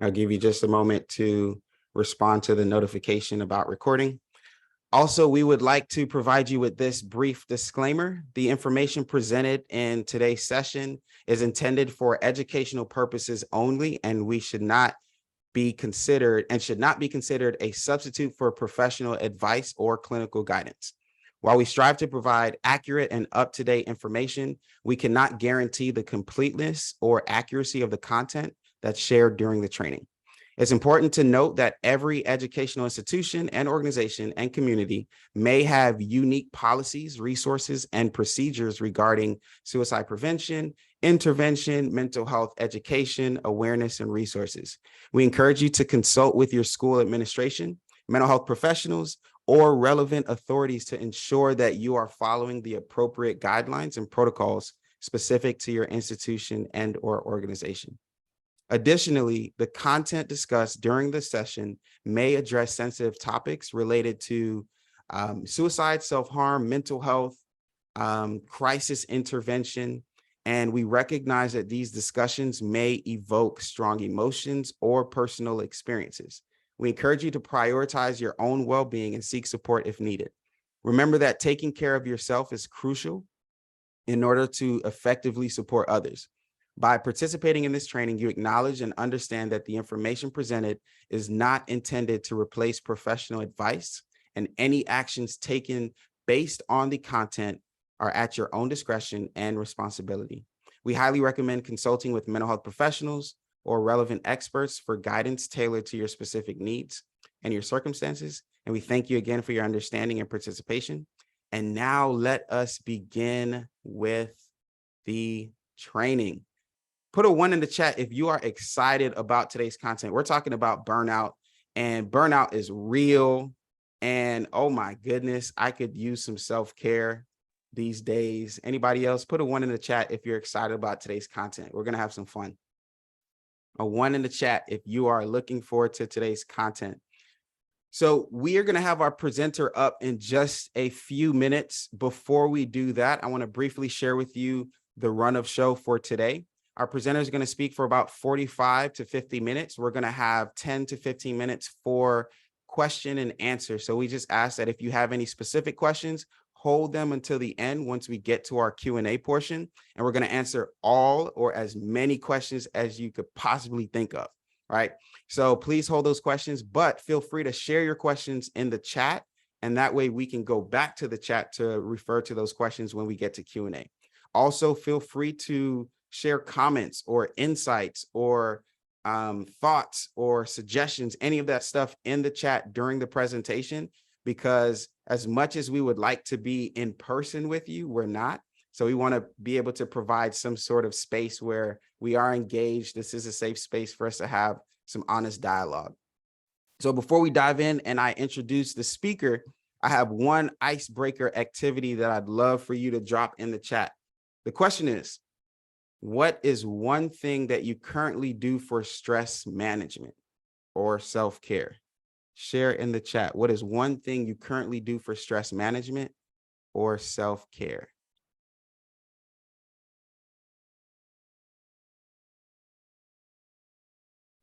I'll give you just a moment to respond to the notification about recording. Also, we would like to provide you with this brief disclaimer. The information presented in today's session is intended for educational purposes only, and we should not be considered a substitute for professional advice or clinical guidance. While we strive to provide accurate and up-to-date information, we cannot guarantee the completeness or accuracy of the content that's shared during the training. It's important to note that every educational institution and organization and community may have unique policies, resources, and procedures regarding suicide prevention, intervention, mental health education, awareness, and resources. We encourage you to consult with your school administration, mental health professionals, or relevant authorities to ensure that you are following the appropriate guidelines and protocols specific to your institution and/or organization. Additionally, the content discussed during the session may address sensitive topics related to suicide, self-harm, mental health, crisis intervention, and we recognize that these discussions may evoke strong emotions or personal experiences. We encourage you to prioritize your own well-being and seek support if needed. Remember that taking care of yourself is crucial in order to effectively support others. By participating in this training, you acknowledge and understand that the information presented is not intended to replace professional advice, and any actions taken based on the content are at your own discretion and responsibility. We highly recommend consulting with mental health professionals or relevant experts for guidance tailored to your specific needs and your circumstances. And we thank you again for your understanding and participation. And now let us begin with the training. Put a 1 in the chat if you are excited about today's content. We're talking about burnout, and burnout is real. And oh my goodness, I could use some self-care these days. Anybody else? Put a 1 in the chat if you're excited about today's content. We're going to have some fun. A 1 in the chat if you are looking forward to today's content. So we are going to have our presenter up in just a few minutes. Before we do that, I want to briefly share with you the run of show for today. Our presenter is going to speak for about 45 to 50 minutes. We're going to have 10 to 15 minutes for question and answer. So we just ask that if you have any specific questions, hold them until the end once we get to our Q&A portion. And we're going to answer all or as many questions as you could possibly think of, right? So please hold those questions, but feel free to share your questions in the chat. And that way we can go back to the chat to refer to those questions when we get to Q&A. Also, feel free to share comments or insights or thoughts or suggestions, any of that stuff in the chat during the presentation, because as much as we would like to be in person with you, we're not. So we want to be able to provide some sort of space where we are engaged. This is a safe space for us to have some honest dialogue. So before we dive in and I introduce the speaker, I have one icebreaker activity that I'd love for you to drop in the chat. The question is, what is one thing that you currently do for stress management or self-care? Share in the chat. What is one thing you currently do for stress management or self-care?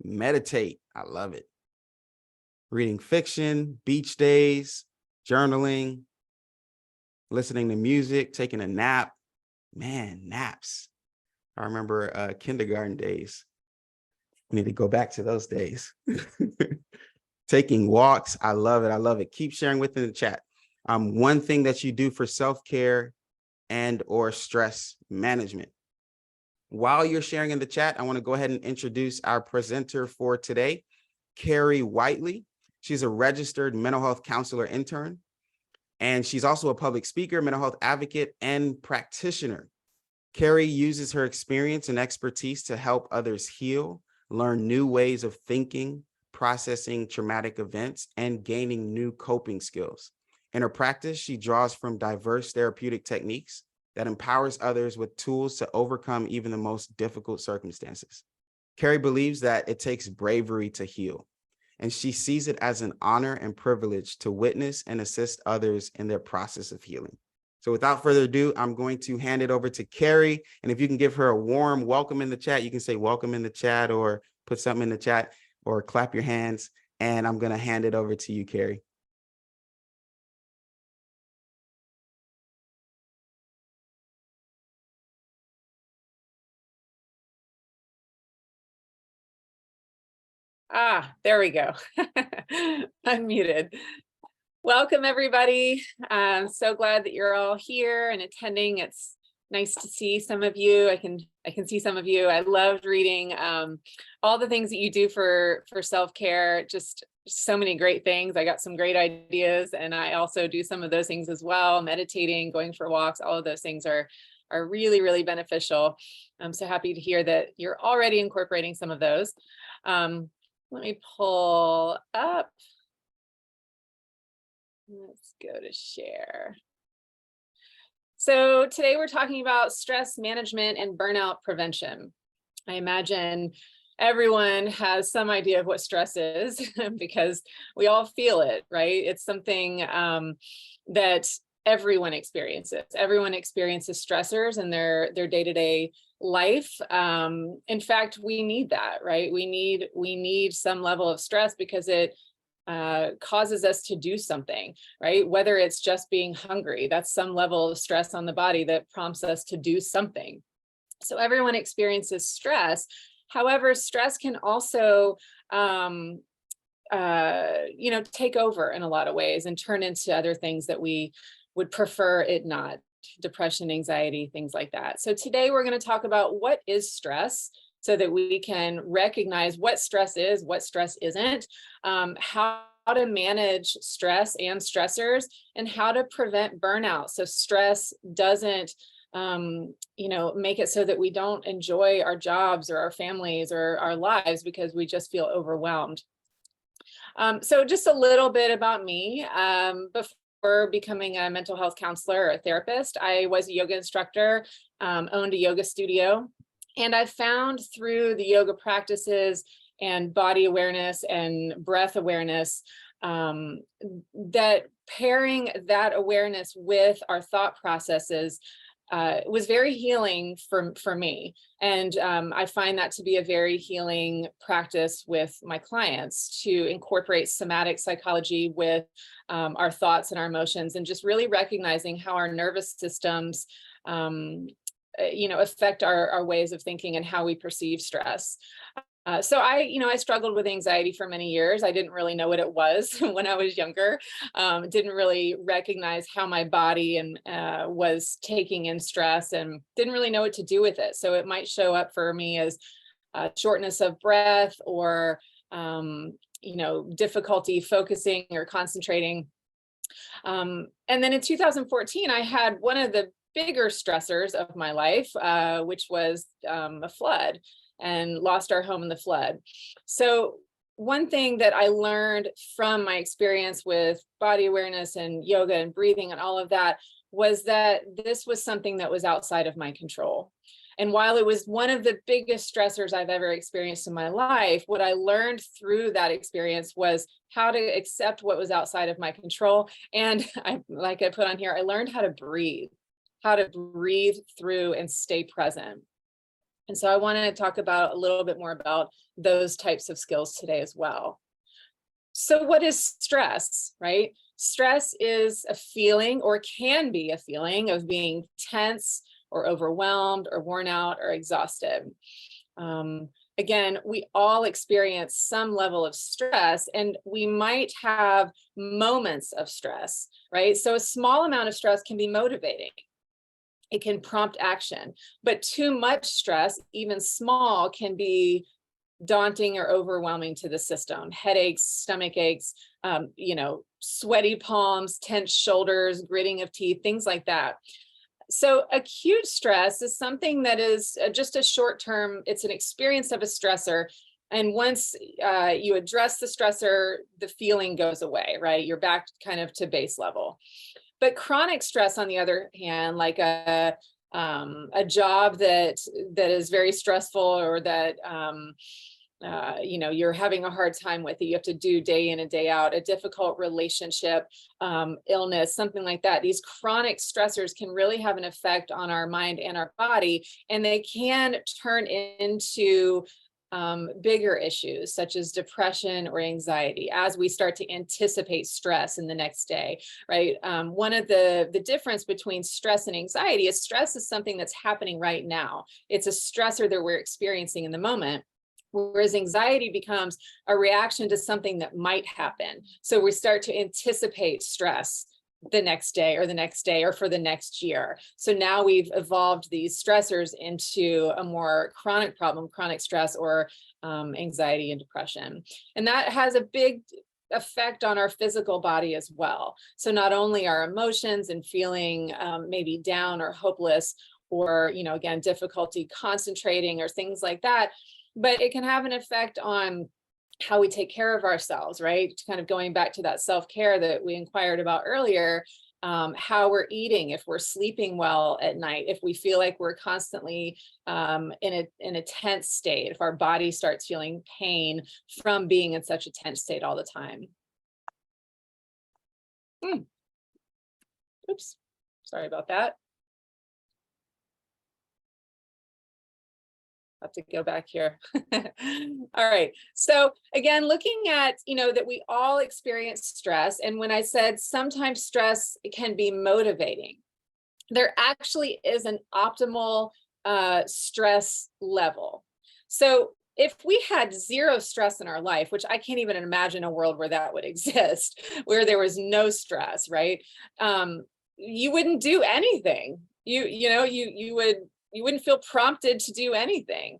Meditate. I love it. Reading fiction, beach days, journaling, listening to music, taking a nap. Man, naps. I remember kindergarten days. I need to go back to those days. Taking walks. I love it. I love it. Keep sharing within the chat. One thing that you do for self-care and or stress management. While you're sharing in the chat, I want to go ahead and introduce our presenter for today, Carrie Whiteley. She's a registered mental health counselor intern, and she's also a public speaker, mental health advocate, and practitioner. Carrie uses her experience and expertise to help others heal, learn new ways of thinking, processing traumatic events, and gaining new coping skills. In her practice, she draws from diverse therapeutic techniques that empowers others with tools to overcome even the most difficult circumstances. Carrie believes that it takes bravery to heal, and she sees it as an honor and privilege to witness and assist others in their process of healing. So without further ado, I'm going to hand it over to Carrie. And if you can give her a warm welcome in the chat, you can say welcome in the chat or put something in the chat. or clap your hands. And I'm going to hand it over to you, Carrie. There we go. Unmuted. Welcome, everybody. I'm so glad that you're all here and attending. It's nice to see some of you. I can see some of you. I loved reading all the things that you do for self-care. Just so many great things. I got some great ideas, and I also do some of those things as well. Meditating, going for walks, all of those things are really, really beneficial. I'm so happy to hear that you're already incorporating some of those. Let me pull up. Let's go to share. So today we're talking about stress management and burnout prevention. I imagine everyone has some idea of what stress is because we all feel it, right? It's something that everyone experiences. Everyone experiences stressors in their day-to-day life. In fact, we need that, right? We need some level of stress because it causes us to do something, right? Whether it's just being hungry, that's some level of stress on the body that prompts us to do something. So everyone experiences stress. However, stress can also take over in a lot of ways and turn into other things that we would prefer it not. Depression, anxiety, things like that. So today we're going to talk about what is stress so that we can recognize what stress is, what stress isn't, how to manage stress and stressors, and how to prevent burnout so stress doesn't make it so that we don't enjoy our jobs or our families or our lives because we just feel overwhelmed. So just a little bit about me. Before becoming a mental health counselor or a therapist, I was a yoga instructor, owned a yoga studio, and I found through the yoga practices and body awareness and breath awareness that pairing that awareness with our thought processes was very healing for me. And I find that to be a very healing practice with my clients, to incorporate somatic psychology with our thoughts and our emotions, and just really recognizing how our nervous systems affect our ways of thinking and how we perceive stress. So I struggled with anxiety for many years. I didn't really know what it was when I was younger. Didn't really recognize how my body was taking in stress, and didn't really know what to do with it. So it might show up for me as shortness of breath or difficulty focusing or concentrating. And then in 2014, I had one of the bigger stressors of my life, which was a flood, and lost our home in the flood. So one thing that I learned from my experience with body awareness and yoga and breathing and all of that was that this was something that was outside of my control. And while it was one of the biggest stressors I've ever experienced in my life, what I learned through that experience was how to accept what was outside of my control. And like I put on here, I learned how to breathe through and stay present. And so I want to talk about a little bit more about those types of skills today as well. So what is stress, right? Stress is a feeling, or can be a feeling, of being tense or overwhelmed or worn out or exhausted. Again, we all experience some level of stress, and we might have moments of stress, right? So a small amount of stress can be motivating. It can prompt action, but too much stress, even small, can be daunting or overwhelming to the system. Headaches, stomach aches, sweaty palms, tense shoulders, gritting of teeth, things like that. So acute stress is something that is just a short term, it's an experience of a stressor. And once you address the stressor, the feeling goes away, right? You're back kind of to base level. But chronic stress, on the other hand, like a job that is very stressful, or that you're having a hard time with, that you have to do day in and day out, a difficult relationship, illness, something like that. These chronic stressors can really have an effect on our mind and our body, and they can turn into bigger issues such as depression or anxiety as we start to anticipate stress in the next day, right? One of the difference between stress and anxiety is stress is something that's happening right now. It's a stressor that we're experiencing in the moment. Whereas anxiety becomes a reaction to something that might happen. So we start to anticipate stress the next day or the next day or for the next year. So now we've evolved these stressors into a more chronic problem, chronic stress or anxiety and depression. And that has a big effect on our physical body as well. So not only our emotions and feeling maybe down or hopeless or, again, difficulty concentrating or things like that, but it can have an effect on how we take care of ourselves, right? Kind of going back to that self-care that we inquired about earlier, how we're eating, if we're sleeping well at night, if we feel like we're constantly in a tense state, if our body starts feeling pain from being in such a tense state all the time. Oops, sorry about that. Have to go back here. All right. So again, looking at, that we all experience stress. And when I said sometimes stress can be motivating, there actually is an optimal stress level. So if we had zero stress in our life, which I can't even imagine a world where that would exist, where there was no stress, right? You wouldn't do anything. You wouldn't feel prompted to do anything.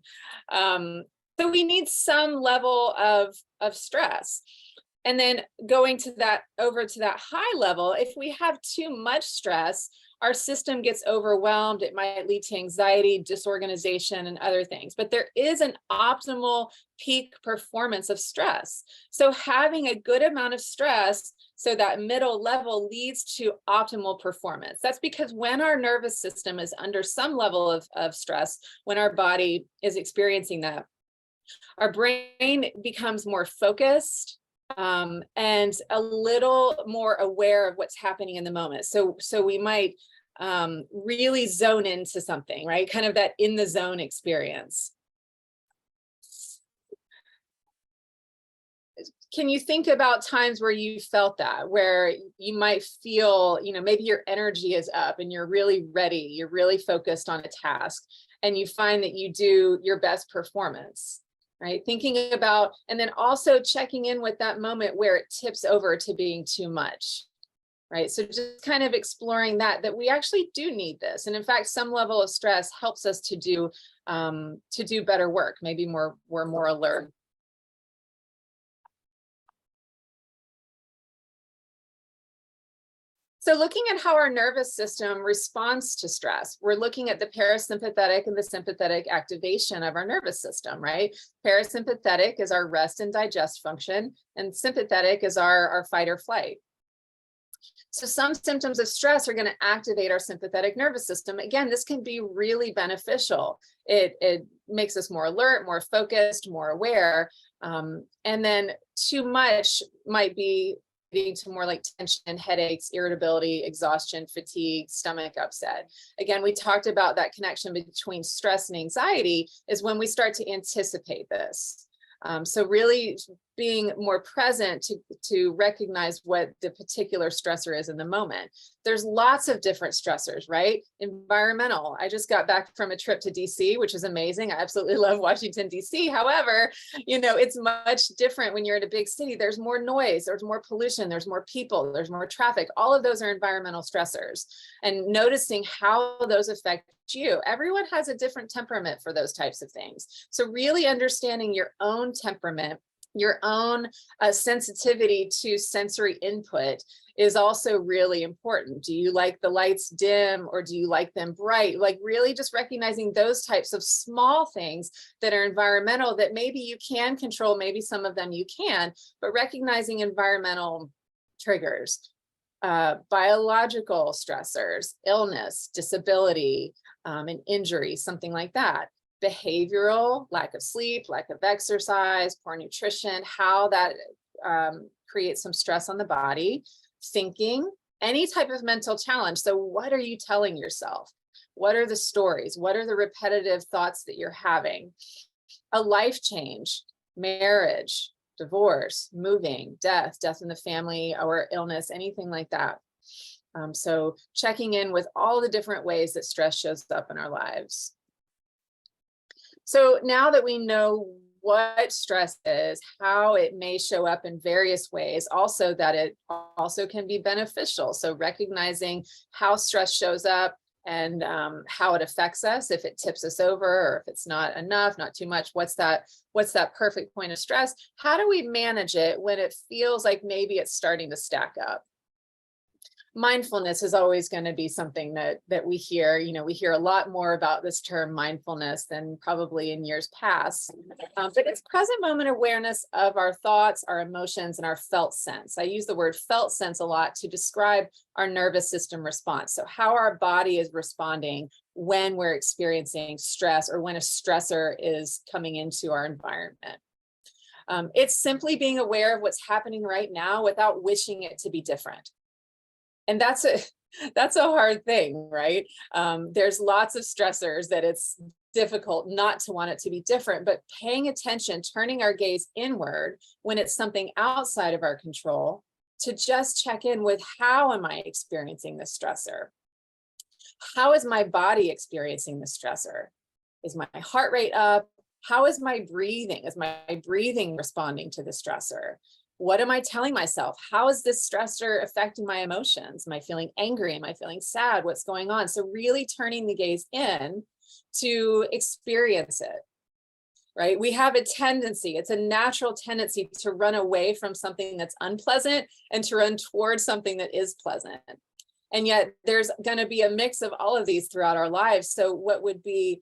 So we need some level of stress. And then going over to that high level, if we have too much stress, our system gets overwhelmed. It might lead to anxiety, disorganization, and other things. But there is an optimal peak performance of stress. So having a good amount of stress, so that middle level, leads to optimal performance. That's because when our nervous system is under some level of stress, when our body is experiencing that, our brain becomes more focused and a little more aware of what's happening in the moment. So we might really zone into something, right? Kind of that in the zone experience. Can you think about times where you felt that, where you might feel, maybe your energy is up and you're really ready, you're really focused on a task, and you find that you do your best performance, right? Thinking about, and then also checking in with that moment where it tips over to being too much, right? So just kind of exploring that we actually do need this. And in fact, some level of stress helps us to do better work. Maybe we're more alert. So looking at how our nervous system responds to stress, we're looking at the parasympathetic and the sympathetic activation of our nervous system, right? Parasympathetic is our rest and digest function, and sympathetic is our fight or flight. So some symptoms of stress are going to activate our sympathetic nervous system. Again, this can be really beneficial. It makes us more alert, more focused, more aware. And then too much might be leading to more like tension, headaches, irritability, exhaustion, fatigue, stomach upset. Again, we talked about that connection between stress and anxiety is when we start to anticipate this. So really being more present to recognize what the particular stressor is in the moment. There's lots of different stressors, right? Environmental. I just got back from a trip to DC, which is amazing. I absolutely love Washington, DC. However, it's much different when you're in a big city. There's more noise, there's more pollution, there's more people, there's more traffic. All of those are environmental stressors. And noticing how those affect you. Everyone has a different temperament for those types of things. So really understanding your own temperament, your own sensitivity to sensory input is also really important. Do you like the lights dim or do you like them bright? Like really just recognizing those types of small things that are environmental that maybe you can control, maybe some of them you can, but recognizing environmental triggers, biological stressors, illness, disability, an injury, something like that. Behavioral, lack of sleep, lack of exercise, poor nutrition, how that creates some stress on the body. Thinking, any type of mental challenge. So what are you telling yourself? What are the stories? What are the repetitive thoughts that you're having? A life change, marriage, divorce, moving, death in the family, or illness, anything like that. So checking in with all the different ways that stress shows up in our lives. So now that we know what stress is, how it may show up in various ways, also that it also can be beneficial. So recognizing how stress shows up and how it affects us, if it tips us over or if it's not enough, not too much, what's that perfect point of stress? How do we manage it when it feels like maybe it's starting to stack up? Mindfulness is always going to be something that we hear. We hear a lot more about this term mindfulness than probably in years past. But it's present moment awareness of our thoughts, our emotions, and our felt sense. I use the word felt sense a lot to describe our nervous system response. So how our body is responding when we're experiencing stress or when a stressor is coming into our environment. It's simply being aware of what's happening right now without wishing it to be different. And that's a hard thing, right? There's lots of stressors that it's difficult not to want it to be different, but paying attention, turning our gaze inward when it's something outside of our control, to just check in with, how am I experiencing this stressor? How is my body experiencing the stressor? Is my heart rate up? How is my breathing? Is my breathing responding to the stressor? What am I telling myself? How is this stressor affecting my emotions? Am I feeling angry? Am I feeling sad? What's going on? So really turning the gaze in to experience it, right? We have a tendency, it's a natural tendency to run away from something that's unpleasant and to run towards something that is pleasant. And yet there's going to be a mix of all of these throughout our lives. So what would be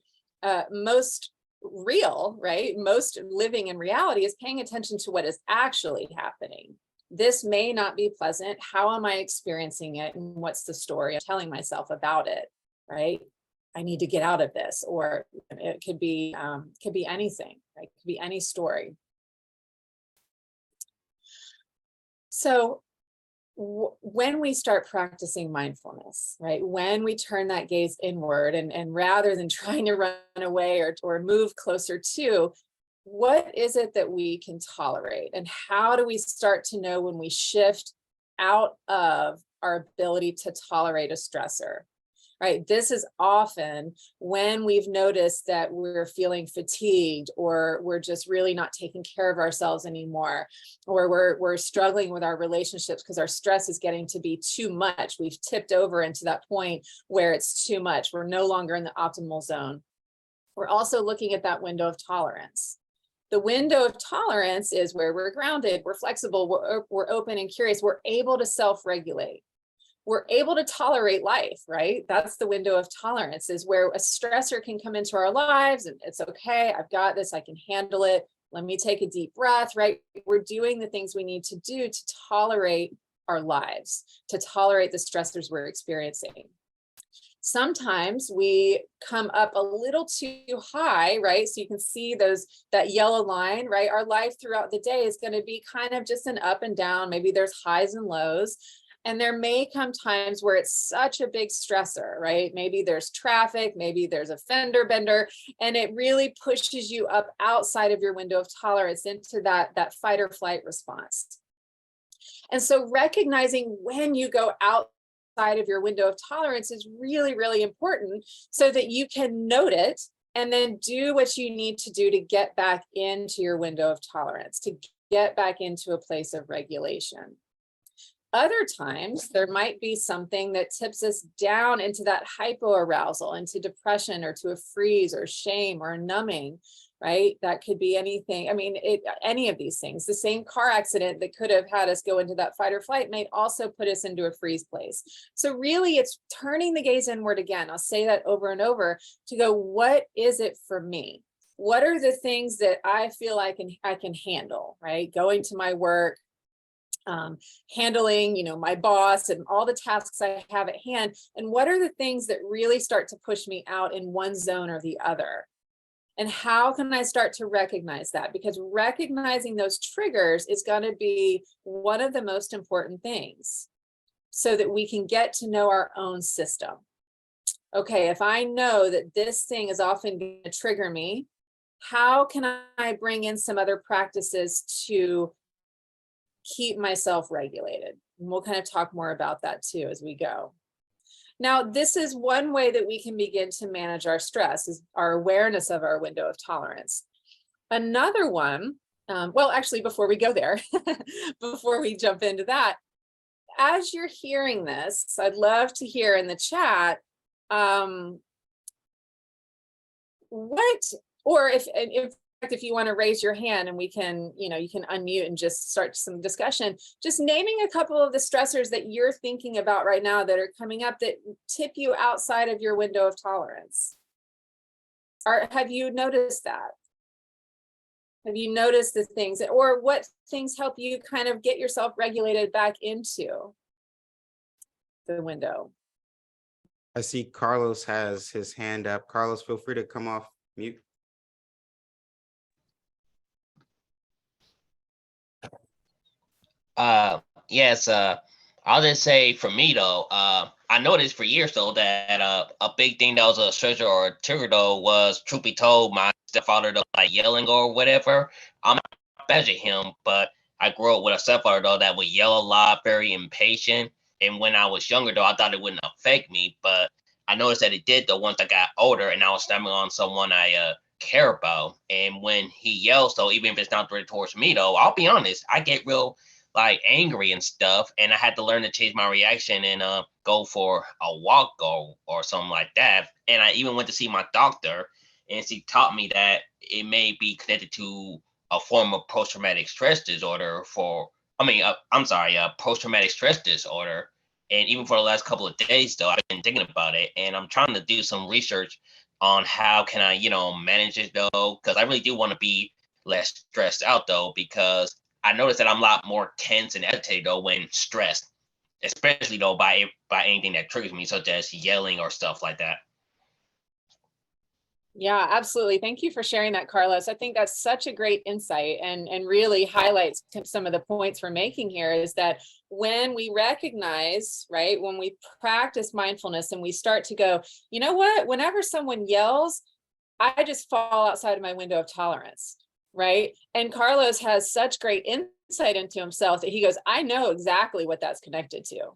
most real, right? Most living in reality is paying attention to what is actually happening. This may not be pleasant. How am I experiencing it? And what's the story I'm telling myself about it, right? I need to get out of this. Or it could be anything, right? It could be any story. So when we start practicing mindfulness, right, when we turn that gaze inward and rather than trying to run away or move closer to, what is it that we can tolerate? And how do we start to know when we shift out of our ability to tolerate a stressor? Right. This is often when we've noticed that we're feeling fatigued, or we're just really not taking care of ourselves anymore, or we're struggling with our relationships because our stress is getting to be too much. We've tipped over into that point where it's too much. We're no longer in the optimal zone. We're also looking at that window of tolerance. The window of tolerance is where we're grounded, we're flexible, we're open and curious, we're able to self-regulate. We're able to tolerate life, right? That's the window of tolerance, is where a stressor can come into our lives and it's okay, I've got this, I can handle it. Let me take a deep breath, right? We're doing the things we need to do to tolerate our lives, to tolerate the stressors we're experiencing. Sometimes we come up a little too high, right? So you can see that yellow line, right? Our life throughout the day is going to be kind of just an up and down. Maybe there's highs and lows. And there may come times where it's such a big stressor, right? Maybe there's traffic, maybe there's a fender bender, and it really pushes you up outside of your window of tolerance into that fight or flight response. And so recognizing when you go outside of your window of tolerance is really, really important, so that you can note it and then do what you need to do to get back into your window of tolerance, to get back into a place of regulation. Other times, there might be something that tips us down into that hypoarousal, into depression, or to a freeze or shame or numbing, right? That could be anything. I mean, any of these things. The same car accident that could have had us go into that fight or flight may also put us into a freeze place. So really, it's turning the gaze inward again. I'll say that over and over, to go, what is it for me? What are the things that I feel I can handle, right? Going to my work, handling, my boss and all the tasks I have at hand. And what are the things that really start to push me out in one zone or the other? And how can I start to recognize that? Because recognizing those triggers is going to be one of the most important things, so that we can get to know our own system. Okay, if I know that this thing is often going to trigger me, how can I bring in some other practices to keep myself regulated? And we'll kind of talk more about that too as we go. Now, this is one way that we can begin to manage our stress, is our awareness of our window of tolerance. Another one, well, actually, before we go there, before we jump into that, as you're hearing this, I'd love to hear in the chat, or if in fact, if you want to raise your hand and we can, you can unmute and just start some discussion, just naming a couple of the stressors that you're thinking about right now that are coming up that tip you outside of your window of tolerance. Have you noticed that? Have you noticed the things, or what things help you kind of get yourself regulated back into the window? I see Carlos has his hand up. Carlos, feel free to come off mute. Yes, I'll just say for me though, I noticed for years though that a big thing that was a stressor or a trigger though was, truth be told, my stepfather though, like yelling or whatever. I'm not better him, but I grew up with a stepfather though that would yell a lot, very impatient. And when I was younger though, I thought it wouldn't affect me, but I noticed that it did though once I got older and I was standing on someone I care about. And when he yells though, even if it's not directed towards me though, I'll be honest, I get real like angry and stuff, and I had to learn to change my reaction and go for a walk or something like that. And I even went to see my doctor, and she taught me that it may be connected to a form of post-traumatic stress disorder post-traumatic stress disorder. And even for the last couple of days though, I've been thinking about it, and I'm trying to do some research on how can I manage it though, because I really do want to be less stressed out though, because I noticed that I'm a lot more tense and agitated though when stressed, especially though by anything that triggers me, such as yelling or stuff like that. Yeah, absolutely. Thank you for sharing that, Carlos. I think that's such a great insight and really highlights some of the points we're making here, is that when we recognize, right, when we practice mindfulness and we start to go, you know what, whenever someone yells, I just fall outside of my window of tolerance, right? And Carlos has such great insight into himself that he goes, I know exactly what that's connected to,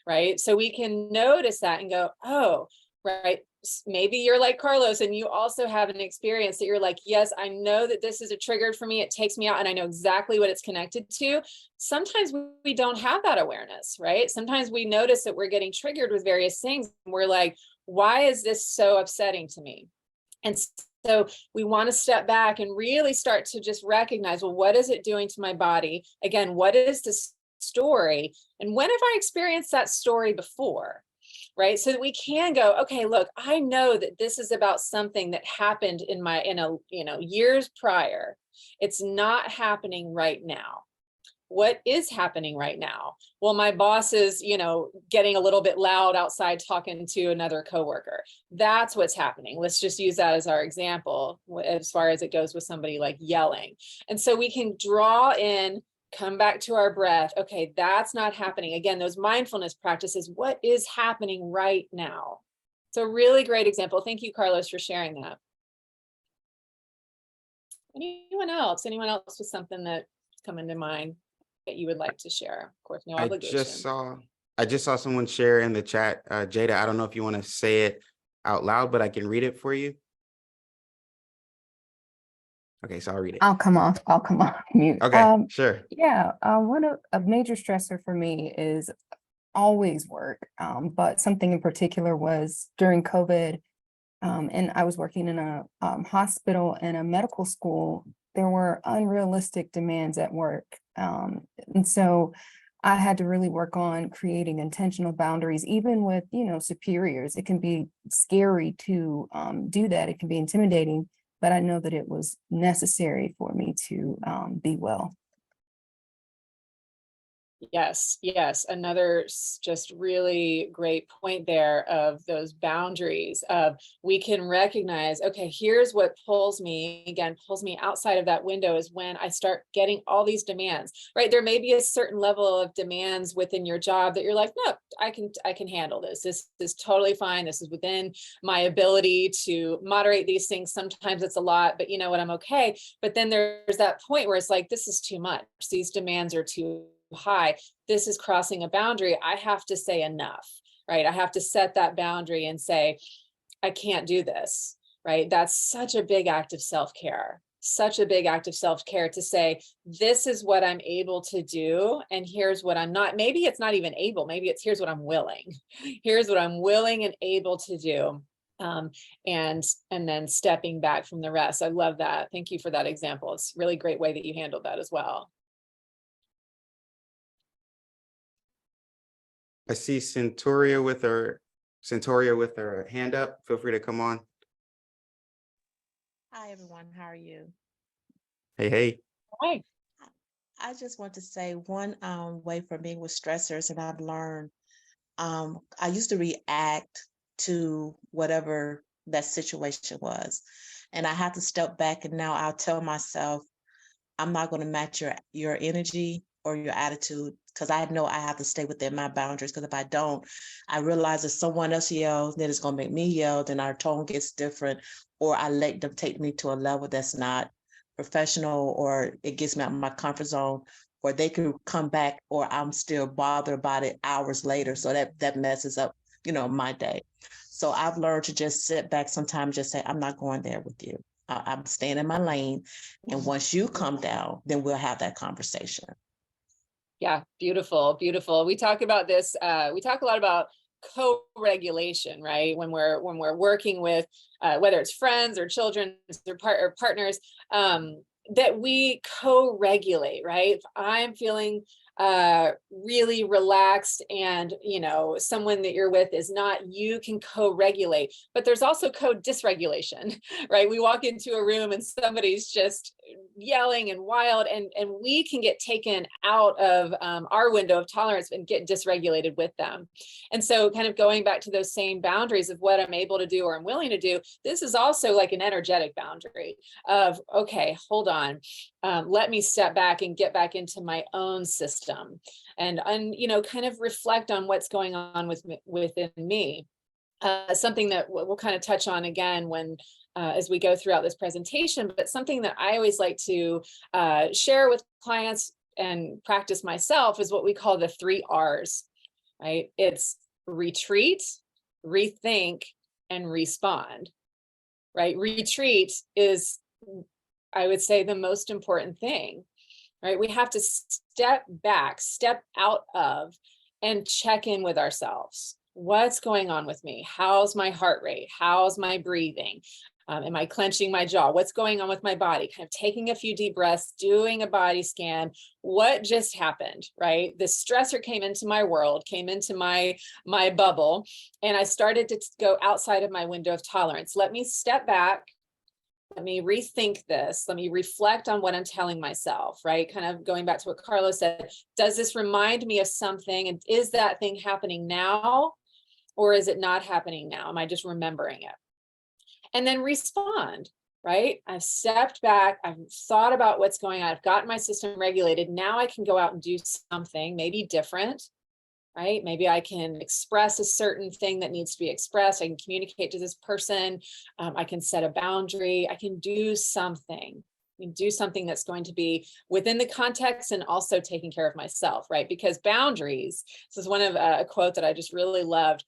right? So we can notice that and go, oh, right, maybe you're like Carlos and you also have an experience that you're like, yes, I know that this is a trigger for me. It takes me out and I know exactly what it's connected to. Sometimes we don't have that awareness, right? Sometimes we notice that we're getting triggered with various things. And we're like, why is this so upsetting to me? And so we want to step back and really start to just recognize, well, what is it doing to my body? Again, what is the story? And when have I experienced that story before? Right? So that we can go, okay, look, I know that this is about something that happened in years prior. It's not happening right now. What is happening right now? Well, my boss is, getting a little bit loud outside talking to another coworker. That's what's happening. Let's just use that as our example as far as it goes with somebody like yelling. And so we can draw in, come back to our breath. Okay, that's not happening. Again, those mindfulness practices, what is happening right now? It's a really great example. Thank you, Carlos, for sharing that. Anyone else with something that's coming to mind that you would like to share? Of course, no obligation. I just saw someone share in the chat. Jada, I don't know if you want to say it out loud, but I can read it for you. Okay, so I'll read it. I'll come off mute. Okay, sure. Yeah, a major stressor for me is always work, but something in particular was during COVID, and I was working in a hospital and a medical school. There were unrealistic demands at work, and so I had to really work on creating intentional boundaries, even with superiors. It can be scary to do that. It can be intimidating, but I know that it was necessary for me to be well. Yes, yes. Another just really great point there of those boundaries of we can recognize, okay, here's what pulls me outside of that window is when I start getting all these demands, right? There may be a certain level of demands within your job that you're like, no, I can handle this. This is totally fine. This is within my ability to moderate these things. Sometimes it's a lot, but you know what, I'm okay. But then there's that point where it's like, this is too much. These demands are too high. This is crossing a boundary. I have to say enough, right? I have to set that boundary and say, I can't do this, right? That's such a big act of self-care, such a big act of self-care to say, this is what I'm able to do. And here's what I'm not. Maybe it's not even able. Maybe it's here's what I'm willing. Here's what I'm willing and able to do. And then stepping back from the rest. I love that. Thank you for that example. It's a really great way that you handled that as well. I see Centauria with her hand up. Feel free to come on. Hi, everyone. How are you? Hey. Hi. I just want to say one way for me with stressors, and I've learned I used to react to whatever that situation was. And I had to step back, and now I'll tell myself, I'm not going to match your energy or your attitude, because I know I have to stay within my boundaries. Because if I don't, I realize if someone else yells, then it's going to make me yell, then our tone gets different, or I let them take me to a level that's not professional, or it gets me out of my comfort zone, or they could come back, or I'm still bothered about it hours later. So that messes up, my day. So I've learned to just sit back sometimes, just say, I'm not going there with you. I'm staying in my lane. And once you come down, then we'll have that conversation. Yeah, beautiful, beautiful. We talk about this. We talk a lot about co-regulation, right? When we're working with whether it's friends or children or partners, that we co-regulate, right? If I'm feeling really relaxed and someone that you're with is not, you can co-regulate. But there's also co-dysregulation, right? We walk into a room and somebody's just yelling and wild, and we can get taken out of our window of tolerance and get dysregulated with them. And so kind of going back to those same boundaries of what I'm able to do or I'm willing to do, this is also like an energetic boundary of, okay, hold on, let me step back and get back into my own system and kind of reflect on what's going on within me. Something that we'll kind of touch on again when as we go throughout this presentation, but something that I always like to share with clients and practice myself is what we call the 3 R's, right? It's retreat, rethink, and respond, right? Retreat is, I would say, the most important thing, right? We have to step back, step out of, and check in with ourselves. What's going on with me? How's my heart rate? How's my breathing? Am I clenching my jaw? What's going on with my body? Kind of taking a few deep breaths, doing a body scan. What just happened, right? The stressor came into my world, came into my bubble, and I started to go outside of my window of tolerance. Let me step back. Let me rethink this. Let me reflect on what I'm telling myself, right? Kind of going back to what Carlos said. Does this remind me of something? And is that thing happening now? Or is it not happening now? Am I just remembering it? And then respond, right? I've stepped back. I've thought about what's going on. I've gotten my system regulated. Now I can go out and do something maybe different, right? Maybe I can express a certain thing that needs to be expressed. I can communicate to this person. I can set a boundary. I can do something. That's going to be within the context and also taking care of myself, right? Because boundaries, this is one of a quote that I just really loved.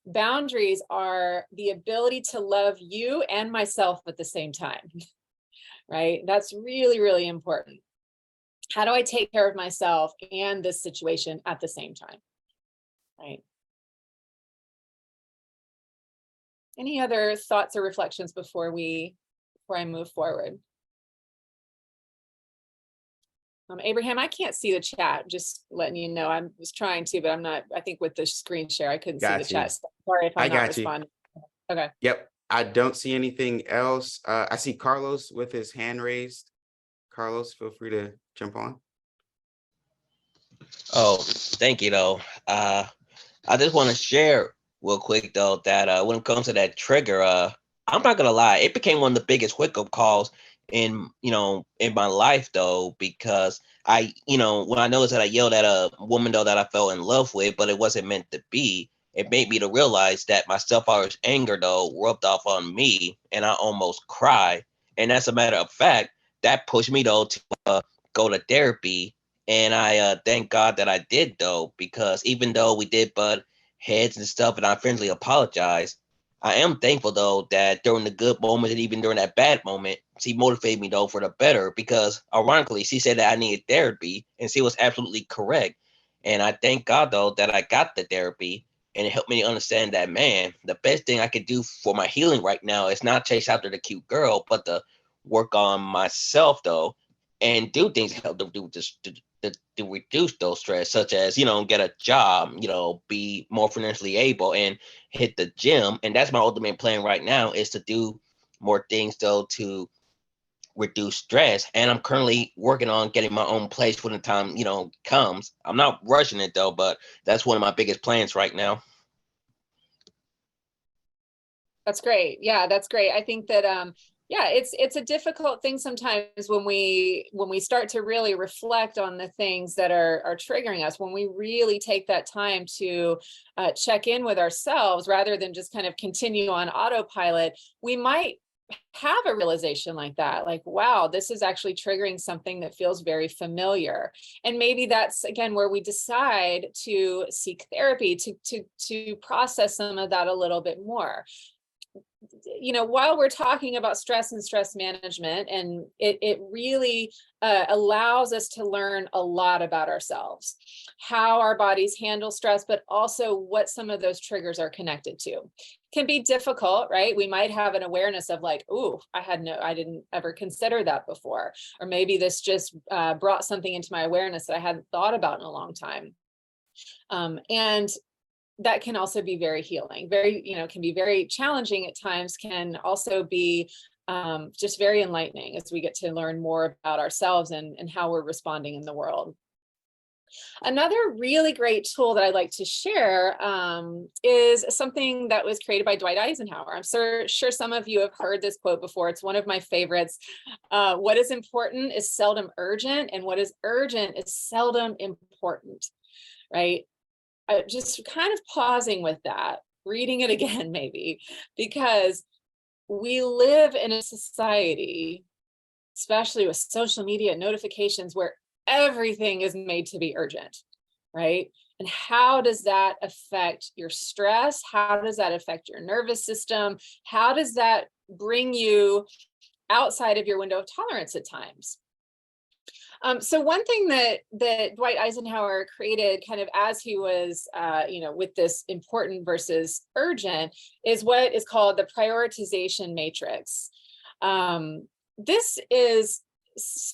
Boundaries are the ability to love you and myself at the same time, right? That's really, really important. How do I take care of myself and this situation at the same time, right? Any other thoughts or reflections before I move forward? Abraham, I can't see the chat, just letting you know. I was trying to, but I'm not, I think with the screen share, I couldn't see the chat. Sorry if I'm not responding. Okay. Yep. I don't see anything else. I see Carlos with his hand raised. Carlos, feel free to jump on. Oh, thank you though. I just want to share real quick though that when it comes to that trigger, I'm not gonna lie, it became one of the biggest wake up calls in in my life though, because when I noticed that I yelled at a woman though that I fell in love with, but it wasn't meant to be. It made me to realize that my stepfather's anger though rubbed off on me, and I almost cried. And as a matter of fact, that pushed me though to go to therapy, and I thank God that I did though, because even though we did butt heads and stuff, and I friendly apologized, I am thankful though that during the good moment and even during that bad moment, she motivated me though for the better. Because ironically, she said that I needed therapy, and she was absolutely correct. And I thank God though that I got the therapy, and it helped me understand that, man, the best thing I could do for my healing right now is not chase after the cute girl, but to work on myself though, and do things to help them do this to reduce those stress, such as get a job, be more financially able, and hit the gym. And that's my ultimate plan right now, is to do more things though to reduce stress. And I'm currently working on getting my own place when the time comes. I'm not rushing it though, but that's one of my biggest plans right now. That's great. Yeah, that's great. I think that yeah, it's a difficult thing sometimes when we start to really reflect on the things that are triggering us, when we really take that time to check in with ourselves rather than just kind of continue on autopilot. We might have a realization like that, like, wow, this is actually triggering something that feels very familiar. And maybe that's again where we decide to seek therapy to process some of that a little bit more. While we're talking about stress and stress management, and it really allows us to learn a lot about ourselves, how our bodies handle stress, but also what some of those triggers are connected to. Can be difficult, right? We might have an awareness of like, ooh, I didn't ever consider that before. Or maybe this just brought something into my awareness that I hadn't thought about in a long time. And that can also be very healing, can be very challenging at times, can also be just very enlightening as we get to learn more about ourselves and how we're responding in the world. Another really great tool that I'd like to share is something that was created by Dwight Eisenhower. I'm sure some of you have heard this quote before. It's one of my favorites. What is important is seldom urgent, and what is urgent is seldom important, right? Just kind of pausing with that, reading it again, maybe, because we live in a society, especially with social media notifications, where everything is made to be urgent, right? And how does that affect your stress? How does that affect your nervous system? How does that bring you outside of your window of tolerance at times? So one thing that Dwight Eisenhower created kind of as he was, with this important versus urgent, is what is called the Prioritization Matrix. This is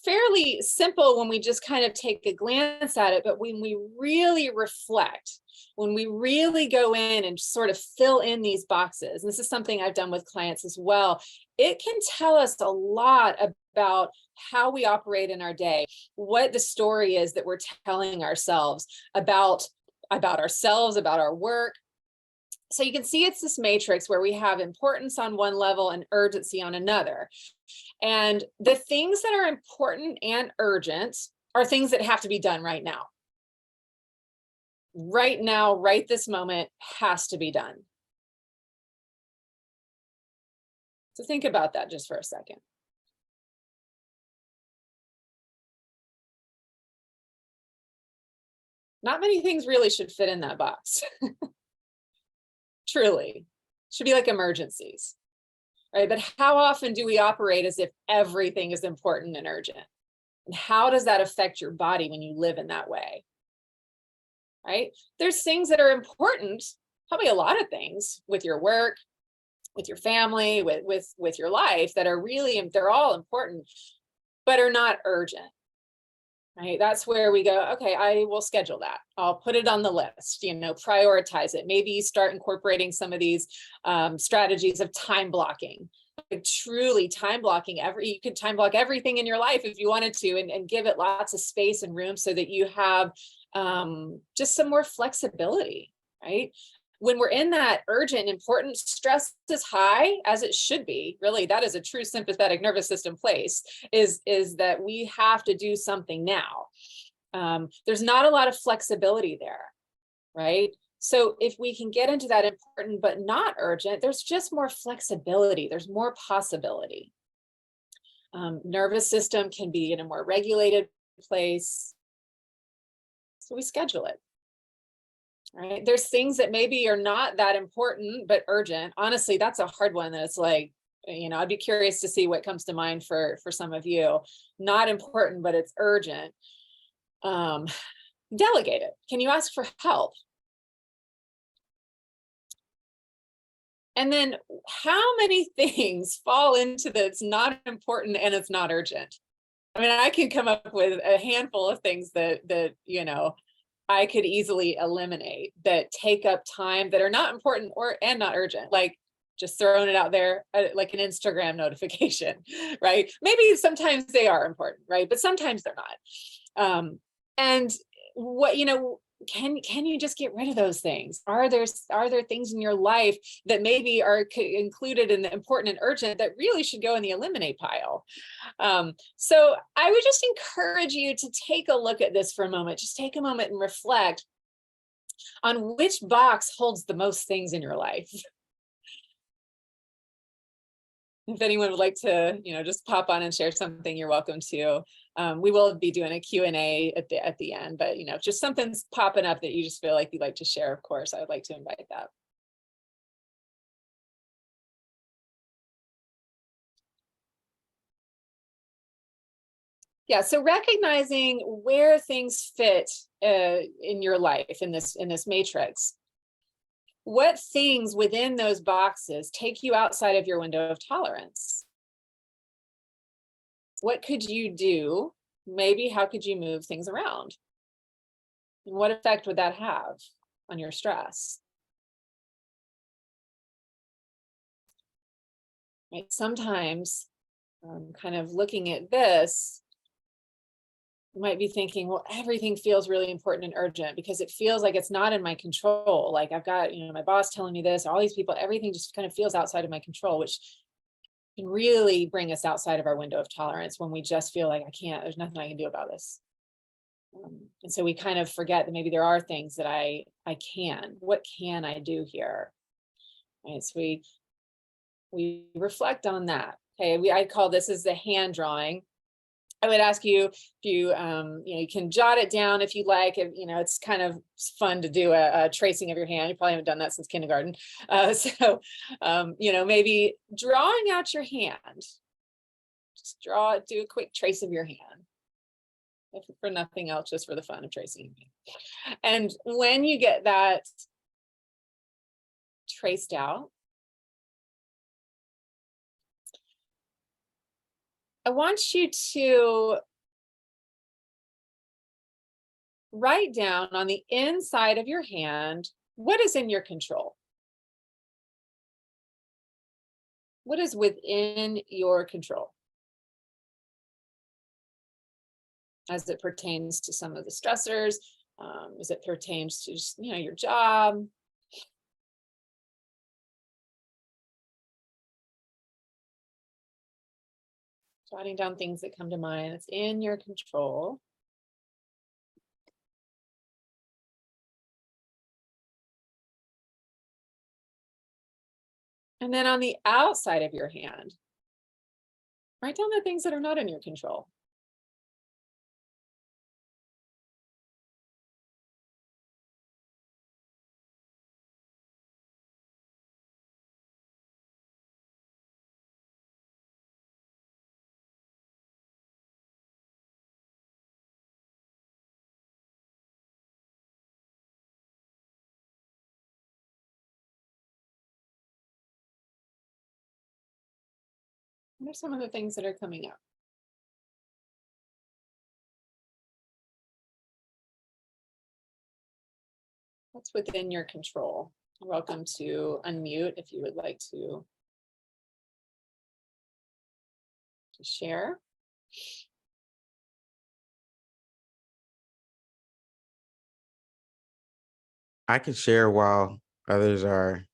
fairly simple when we just kind of take a glance at it, but when we really reflect, when we really go in and sort of fill in these boxes, and this is something I've done with clients as well, it can tell us a lot about how we operate in our day, what the story is that we're telling ourselves about ourselves, about our work. So you can see it's this matrix where we have importance on one level and urgency on another. And the things that are important and urgent are things that have to be done right now. Right now, right this moment, has to be done. So think about that just for a second. Not many things really should fit in that box. Truly. Should be like emergencies, right? But how often do we operate as if everything is important and urgent? And how does that affect your body when you live in that way? Right? There's things that are important, probably a lot of things with your work, with your family, with your life, that are really, they're all important, but are not urgent. Right? That's where we go, okay, I will schedule that. I'll put it on the list, prioritize it. Maybe start incorporating some of these strategies of time blocking. like truly time blocking you could time block everything in your life if you wanted to, and give it lots of space and room so that you have just some more flexibility, right? When we're in that urgent, important, stress is high, as it should be, really, that is a true sympathetic nervous system place, is that we have to do something now. There's not a lot of flexibility there, right? So if we can get into that important but not urgent, there's just more flexibility, there's more possibility. Nervous system can be in a more regulated place, so we schedule it. Right? There's things that maybe are not that important, but urgent. Honestly, that's a hard one. That it's like, I'd be curious to see what comes to mind for some of you. Not important, but it's urgent. Delegate it. Can you ask for help? And then how many things fall into the it's not important and it's not urgent? I mean, I can come up with a handful of things that I could easily eliminate that take up time, that are not important and not urgent, like just throwing it out there, like an Instagram notification, right? Maybe sometimes they are important, right? But sometimes they're not. And what, can you just get rid of those things? Are there things in your life that maybe are included in the important and urgent that really should go in the eliminate pile? So I would just encourage you to take a look at this for a moment. Just take a moment and reflect on which box holds the most things in your life. If anyone would like to, just pop on and share something, you're welcome to. We will be doing a Q&A at the end, but just something's popping up that you just feel like you'd like to share, of course, I would like to invite that. Yeah, so recognizing where things fit in your life in this matrix. What things within those boxes take you outside of your window of tolerance? What could you do? Maybe how could you move things around? And what effect would that have on your stress? Right? Sometimes, kind of looking at this, you might be thinking, well, everything feels really important and urgent because it feels like it's not in my control. Like I've got, my boss telling me this, all these people, everything just kind of feels outside of my control, which can really bring us outside of our window of tolerance when we just feel like there's nothing I can do about this. And so we kind of forget that maybe there are things that I can. What can I do here? Right. So we reflect on that. Okay. I call this as the hand drawing. I would ask you if you can jot it down if you like. If, it's kind of fun to do a tracing of your hand. You probably haven't done that since kindergarten. Maybe drawing out your hand. Just do a quick trace of your hand. If for nothing else, just for the fun of tracing. And when you get that traced out, I want you to write down on the inside of your hand, what is in your control? What is within your control? As it pertains to some of the stressors, as it pertains to just, your job. Jotting down things that come to mind. It's in your control. And then on the outside of your hand, write down the things that are not in your control. What are some of the things that are coming up? What's within your control? You're welcome to unmute if you would like to to share? I could share while others are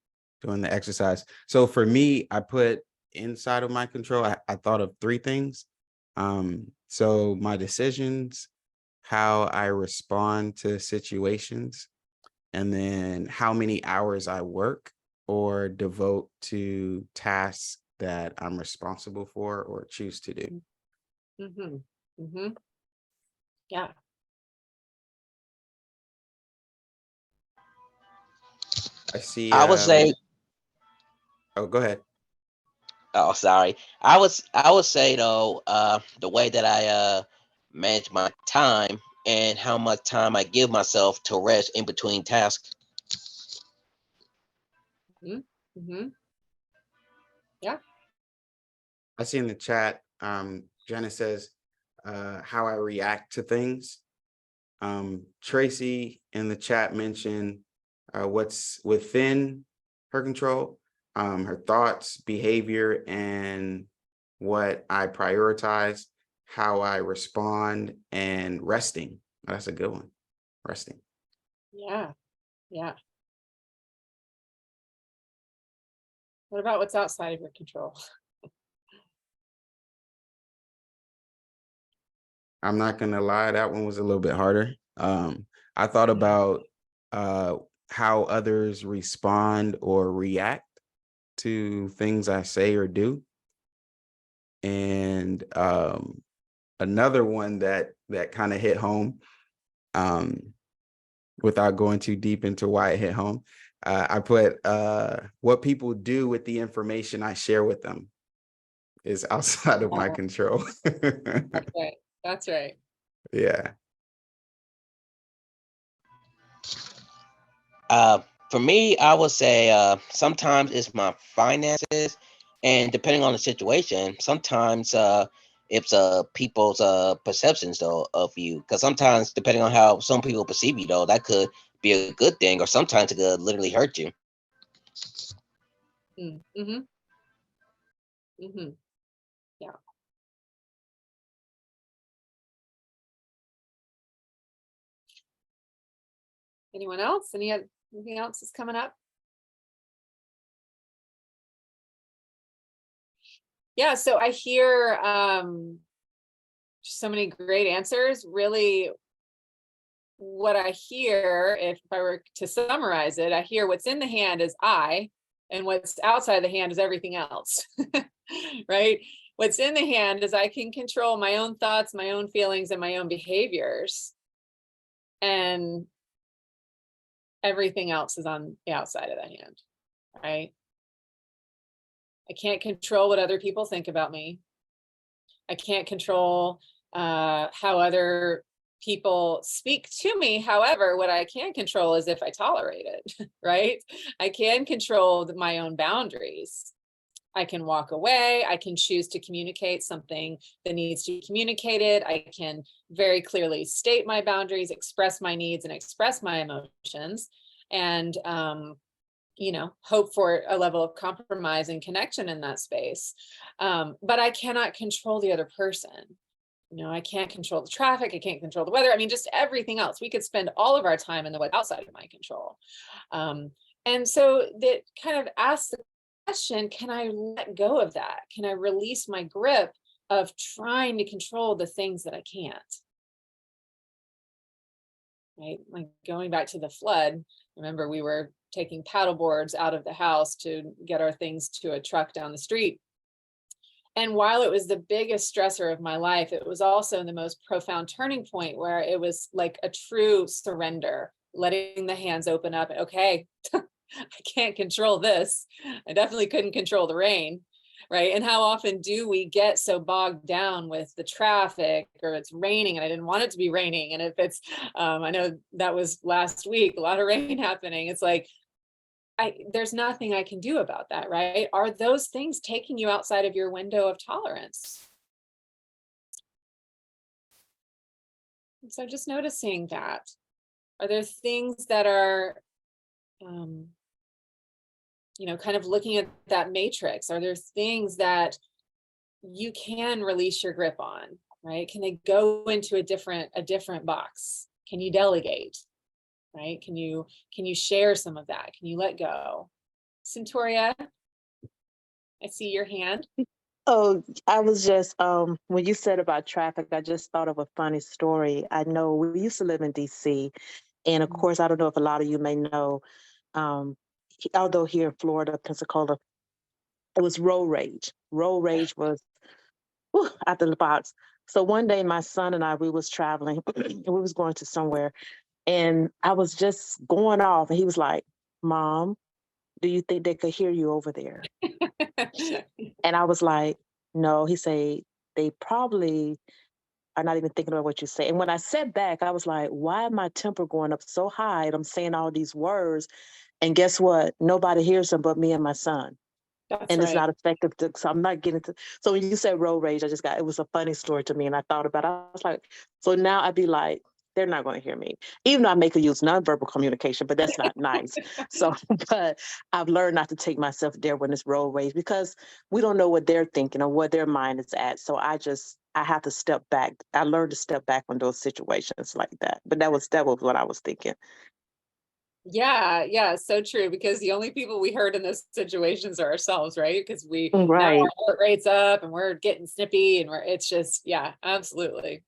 doing the exercise. So for me, I put inside of my control, I thought of three things. So my decisions, how I respond to situations, and then how many hours I work or devote to tasks that I'm responsible for or choose to do. Mm-hmm. Mm-hmm. Yeah. I see. I would say, Oh, go ahead. oh, sorry. I would say though, the way that I manage my time and how much time I give myself to rest in between tasks. Mm-hmm. Mm-hmm. Yeah. I see in the chat, Jenna says, how I react to things. Tracy in the chat mentioned what's within her control, her thoughts, behavior, and what I prioritize, how I respond, and resting. That's a good one. Resting. Yeah. Yeah. What about what's outside of your control? I'm not gonna lie, that one was a little bit harder. I thought about how others respond or react to things I say or do. And another one that kind of hit home, um, without going too deep into why it hit home, I put what people do with the information I share with them is outside of my control. That's right. That's right. Yeah. Uh, for me, I would say sometimes it's my finances, and depending on the situation, sometimes it's people's perceptions though of you. Because sometimes, depending on how some people perceive you, though, that could be a good thing, or sometimes it could literally hurt you. Mm-hmm. Mm-hmm. Yeah. Anyone else? Anything else is coming up? Yeah, so I hear so many great answers. Really, what I hear, if I were to summarize it, I hear what's in the hand is I, and what's outside the hand is everything else. Right? What's in the hand is I can control my own thoughts, my own feelings, and my own behaviors. And everything else is on the outside of the hand, right? I can't control what other people think about me. I can't control how other people speak to me. However, what I can control is if I tolerate it, right? I can control my own boundaries. I can walk away. I can choose to communicate something that needs to be communicated. I can very clearly state my boundaries, express my needs, and express my emotions. And hope for a level of compromise and connection in that space. But I cannot control the other person. I can't control the traffic. I can't control the weather. I mean, just everything else. We could spend all of our time in the what's outside of my control. And so that kind of asks the question, can I let go of that? Can I release my grip of trying to control the things that I can't? Right? Like going back to the flood, remember we were taking paddle boards out of the house to get our things to a truck down the street. And while it was the biggest stressor of my life, it was also the most profound turning point where it was like a true surrender, letting the hands open up. Okay, I can't control this. I definitely couldn't control the rain. Right. And how often do we get so bogged down with the traffic, or it's raining and I didn't want it to be raining? And if it's, I know that was last week, a lot of rain happening. It's like, there's nothing I can do about that, right? Are those things taking you outside of your window of tolerance? And so just noticing that. Are there things that are, kind of looking at that matrix? Are there things that you can release your grip on, right? Can they go into a different box? Can you delegate, right? Can you share some of that? Can you let go? Centauria, I see your hand. Oh, I was just when you said about traffic, I just thought of a funny story. I know we used to live in DC, and of course, I don't know if a lot of you may know, although here in Florida, Pensacola, it was road rage. Road rage was out of the box. So one day, my son and I, we was traveling, and we was going to somewhere, and I was just going off, and he was like, "Mom, do you think they could hear you over there?" And I was like, no. He said, they probably are not even thinking about what you say. And when I said back, I was like, why is my temper going up so high? And I'm saying all these words. And guess what? Nobody hears them but me and my son. That's And it's right. not effective. So I'm not getting to. So when you said road rage, it was a funny story to me. And I thought about it. I was like, so now I'd be like, they're not going to hear me. Even though I make a use nonverbal communication, but that's not nice. So, but I've learned not to take myself there when it's road rage because we don't know what they're thinking or what their mind is at. So I have to step back. I learned to step back from those situations like that. But that was what I was thinking. Yeah, so true. Because the only people we hurt in those situations are ourselves, right? Because now Right. our heart rate's up and we're getting snippy, and it's just, yeah, absolutely.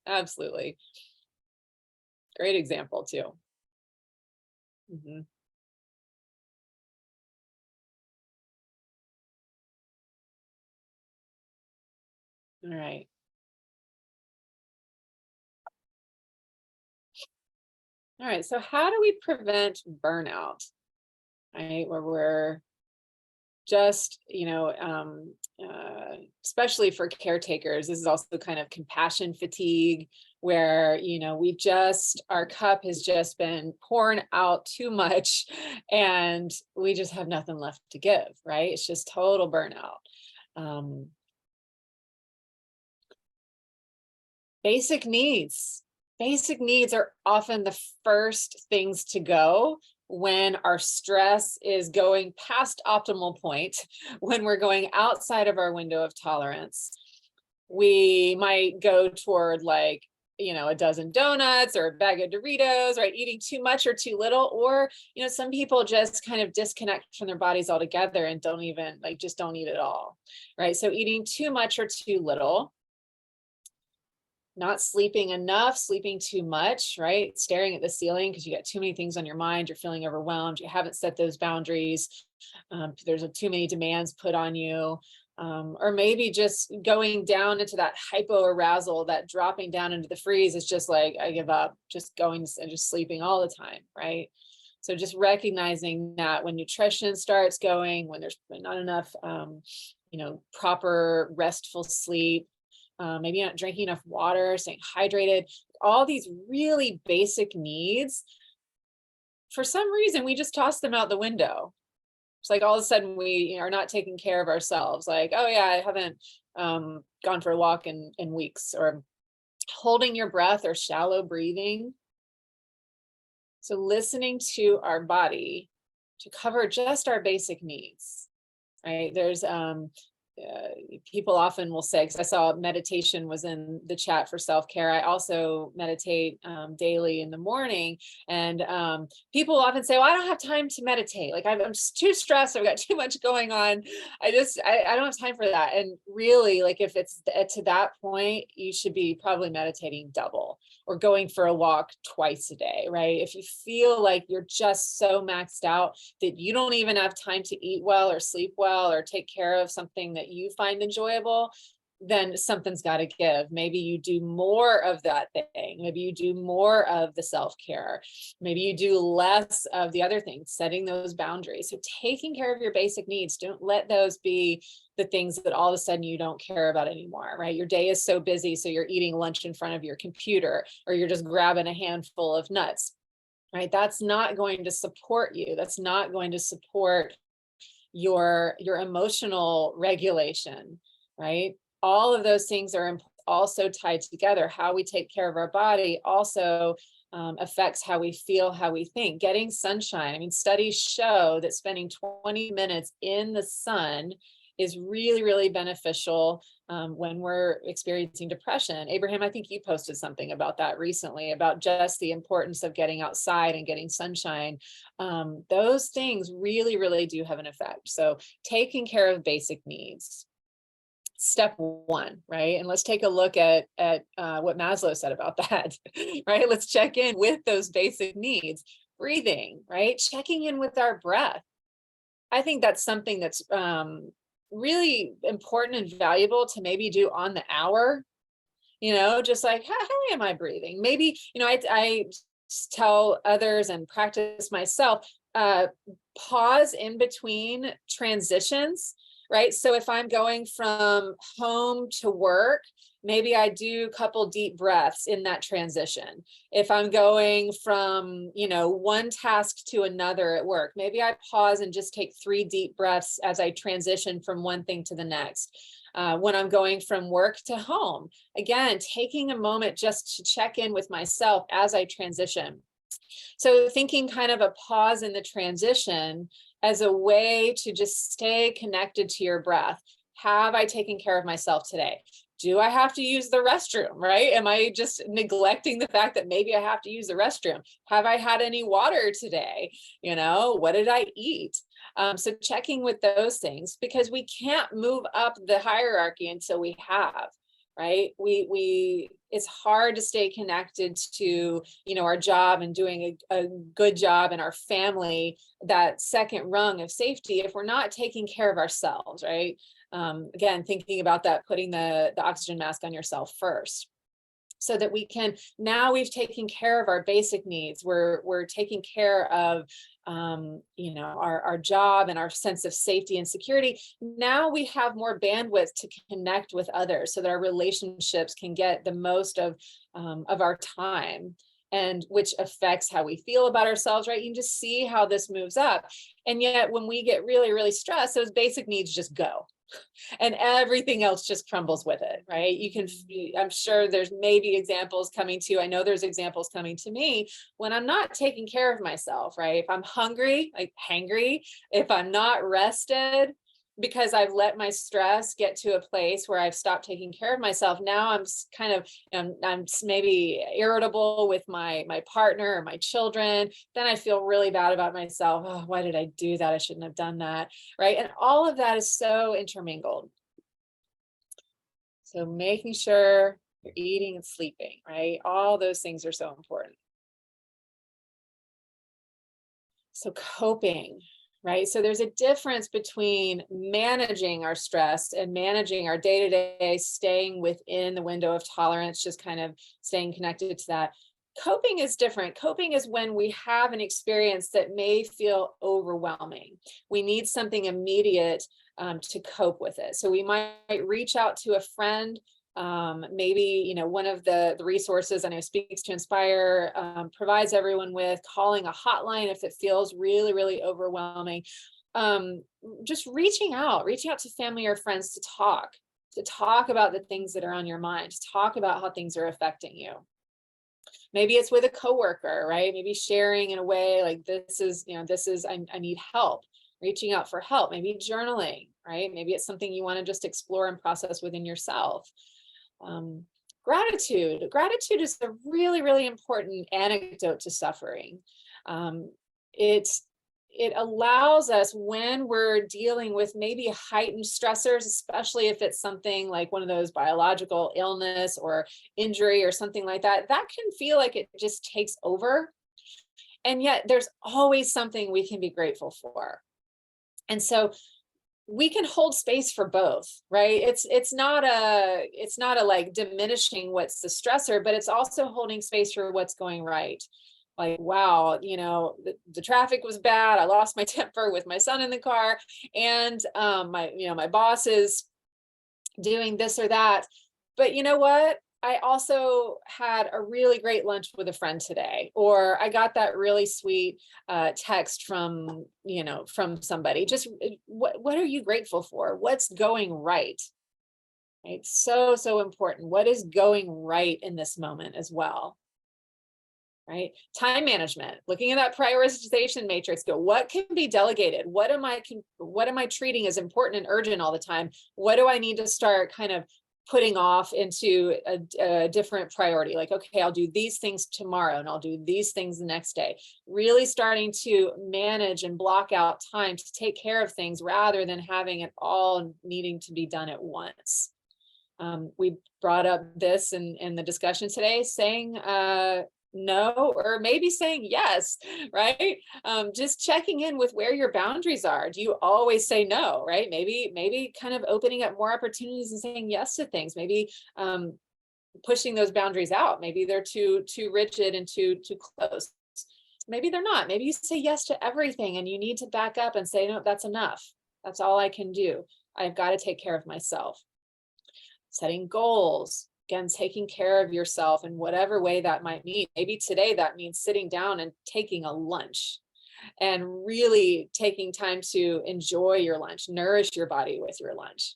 Great example too. Mhm. All right. All right. So how do we prevent burnout? Right, where we're just, especially for caretakers, this is also kind of compassion fatigue, where, our cup has just been poured out too much and we just have nothing left to give, right? It's just total burnout. Basic needs. Basic needs are often the first things to go when our stress is going past optimal point, when we're going outside of our window of tolerance. We might go toward like, a dozen donuts or a bag of Doritos, right? Eating too much or too little, or, some people just kind of disconnect from their bodies altogether and don't even just don't eat at all, right? So eating too much or too little, not sleeping enough, sleeping too much, right? Staring at the ceiling because you got too many things on your mind, you're feeling overwhelmed, you haven't set those boundaries, there's too many demands put on you, or maybe just going down into that hypoarousal, that dropping down into the freeze is just like, I give up, just going and just sleeping all the time, right? So just recognizing that when nutrition starts going, when there's not enough, proper restful sleep, maybe you're not drinking enough water, staying hydrated, all these really basic needs, for some reason, we just toss them out the window. It's like all of a sudden we are not taking care of ourselves. Like, oh yeah, I haven't gone for a walk in weeks, or holding your breath or shallow breathing. So listening to our body to cover just our basic needs, right? There's people often will say, because I saw meditation was in the chat for self-care. I also meditate daily in the morning, and people often say, well, I don't have time to meditate. Like I'm just too stressed. I've got too much going on. I don't have time for that. And really, like if it's to that point, you should be probably meditating double, or going for a walk twice a day, right? If you feel like you're just so maxed out that you don't even have time to eat well or sleep well or take care of something that you find enjoyable, then something's got to give. Maybe you do more of that thing. Maybe you do more of the self-care. Maybe you do less of the other things, setting those boundaries. So taking care of your basic needs, don't let those be the things that all of a sudden you don't care about anymore, right? Your day is so busy, so you're eating lunch in front of your computer, or you're just grabbing a handful of nuts, right? That's not going to support you. That's not going to support your emotional regulation, right? All of those things are also tied together. How we take care of our body also affects how we feel, how we think. Getting sunshine. I mean, studies show that spending 20 minutes in the sun is really, really beneficial when we're experiencing depression. Abraham, I think you posted something about that recently, about just the importance of getting outside and getting sunshine. Those things really, really do have an effect. So taking care of basic needs. Step one, right? And let's take a look at what Maslow said about that, right? Let's check in with those basic needs. Breathing, right? Checking in with our breath. I think that's something that's really important and valuable to maybe do on the hour, just like, how am I breathing? Maybe, I tell others and practice myself, pause in between transitions, right? So if I'm going from home to work, maybe I do a couple deep breaths in that transition. If I'm going from, one task to another at work, maybe I pause and just take 3 deep breaths as I transition from one thing to the next. When I'm going from work to home, again, taking a moment just to check in with myself as I transition. So thinking kind of a pause in the transition as a way to just stay connected to your breath. Have I taken care of myself today? Do I have to use the restroom, right? Am I just neglecting the fact that maybe I have to use the restroom? Have I had any water today? What did I eat? So checking with those things, because we can't move up the hierarchy until we have, right? It's hard to stay connected to, our job and doing a good job in our family, that second rung of safety, if we're not taking care of ourselves, right? Again, thinking about that, putting the oxygen mask on yourself first, so that now we've taken care of our basic needs. We're taking care of, our job and our sense of safety and security. Now we have more bandwidth to connect with others, so that our relationships can get the most of our time, and which affects how we feel about ourselves, right? You can just see how this moves up. And yet when we get really, really stressed, those basic needs just go. And everything else just crumbles with it, right? I'm sure there's maybe examples coming to you. I know there's examples coming to me when I'm not taking care of myself, right? If I'm hungry, like hangry, if I'm not rested, because I've let my stress get to a place where I've stopped taking care of myself. Now I'm kind of, I'm maybe irritable with my partner or my children. Then I feel really bad about myself. Oh, why did I do that? I shouldn't have done that, right? And all of that is so intermingled. So making sure you're eating and sleeping, right? All those things are so important. So coping. Right? So there's a difference between managing our stress and managing our day-to-day, staying within the window of tolerance, just kind of staying connected to that. Coping is different. Coping is when we have an experience that may feel overwhelming. We need something immediate to cope with it. So we might reach out to a friend. Maybe, one of the resources I know Speaks to Inspire provides everyone with, calling a hotline if it feels really, really overwhelming. Just reaching out to family or friends to talk about the things that are on your mind, to talk about how things are affecting you. Maybe it's with a coworker, right? Maybe sharing in a way like, I need help, reaching out for help, maybe journaling, right? Maybe it's something you want to just explore and process within yourself. Gratitude is a really, really important antidote to suffering. It allows us, when we're dealing with maybe heightened stressors, especially if it's something like one of those biological illness or injury or something like that, that can feel like it just takes over. And yet there's always something we can be grateful for. And so we can hold space for both, right? It's not a like diminishing what's the stressor, but it's also holding space for what's going right. Like, wow, the traffic was bad. I lost my temper with my son in the car, and my boss is doing this or that. But you know what? I also had a really great lunch with a friend today, or I got that really sweet text from somebody. Just what are you grateful for? What's going right? Right. So important. What is going right in this moment as well? right? Time management, looking at that prioritization matrix, go, what can be delegated? What am I treating as important and urgent all the time? What do I need to start kind of putting off into a different priority? Like, okay, I'll do these things tomorrow and I'll do these things the next day. Really starting to manage and block out time to take care of things rather than having it all needing to be done at once. We brought up this in the discussion today, saying no, or maybe saying yes, right? Just checking in with where your boundaries are. Do you always say no, right? Maybe kind of opening up more opportunities and saying yes to things. Maybe pushing those boundaries out. Maybe they're too rigid and too close. Maybe they're not. Maybe you say yes to everything and you need to back up and say, no, that's enough. That's all I can do. I've got to take care of myself. Setting goals, again, taking care of yourself in whatever way that might mean. Maybe today that means sitting down and taking a lunch and really taking time to enjoy your lunch, nourish your body with your lunch,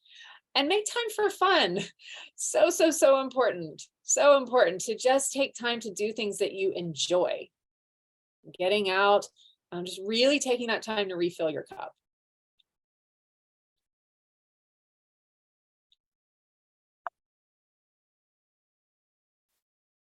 and make time for fun. So important. So important to just take time to do things that you enjoy. Getting out, just really taking that time to refill your cup.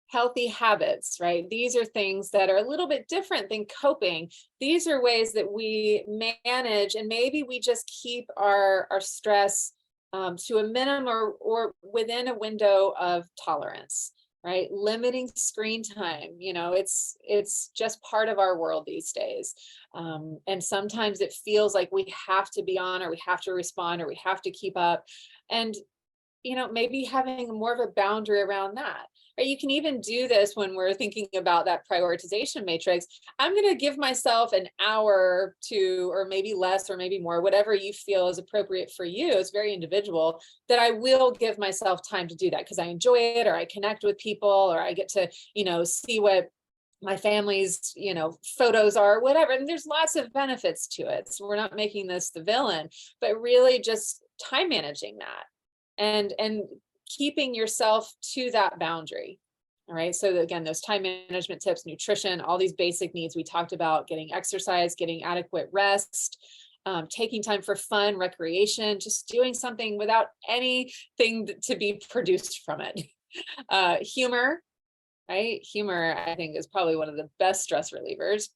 Healthy habits, right? These are things that are a little bit different than coping. These are ways that we manage, and maybe we just keep our stress to a minimum or within a window of tolerance, right? Limiting screen time, it's just part of our world these days. And sometimes it feels like we have to be on, or we have to respond, or we have to keep up. And maybe having more of a boundary around that. Right? You can even do this when we're thinking about that prioritization matrix. I'm going to give myself an hour to, or maybe less, or maybe more, whatever you feel is appropriate for you. It's very individual, that I will give myself time to do that because I enjoy it, or I connect with people, or I get to, see what my family's, photos are, whatever. And there's lots of benefits to it. So we're not making this the villain, but really just time managing that. And keeping yourself to that boundary. All right. So again, those time management tips, nutrition, all these basic needs we talked about, getting exercise, getting adequate rest, taking time for fun, recreation, just doing something without anything to be produced from it. Humor, right? Humor, I think, is probably one of the best stress relievers.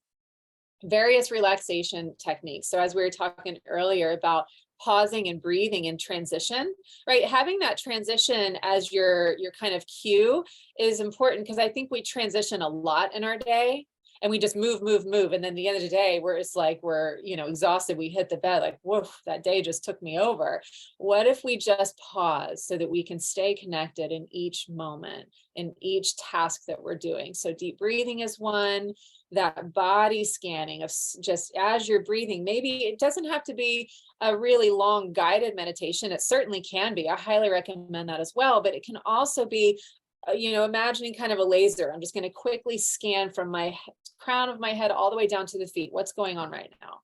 Various relaxation techniques. So as we were talking earlier about pausing and breathing in transition, right? Having that transition as your kind of cue is important, because I think we transition a lot in our day and we just move. And then at the end of the day, we're exhausted. We hit the bed like, whoa, that day just took me over. What if we just pause so that we can stay connected in each moment, in each task that we're doing? So deep breathing is one. That body scanning of just as you're breathing, maybe it doesn't have to be a really long guided meditation. It certainly can be. I highly recommend that as well, but it can also be, imagining kind of a laser. I'm just going to quickly scan from my crown of my head all the way down to the feet. What's going on right now?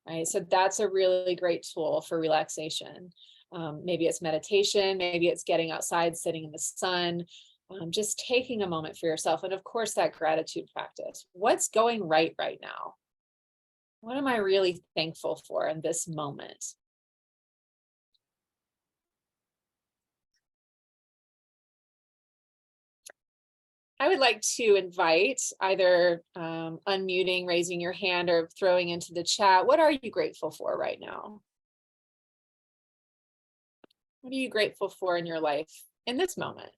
Right. So that's a really great tool for relaxation. Maybe it's meditation, maybe it's getting outside, sitting in the sun. Just taking a moment for yourself. And of course, that gratitude practice. What's going right now? What am I really thankful for in this moment? I would like to invite either unmuting, raising your hand, or throwing into the chat. What are you grateful for right now? What are you grateful for in your life in this moment?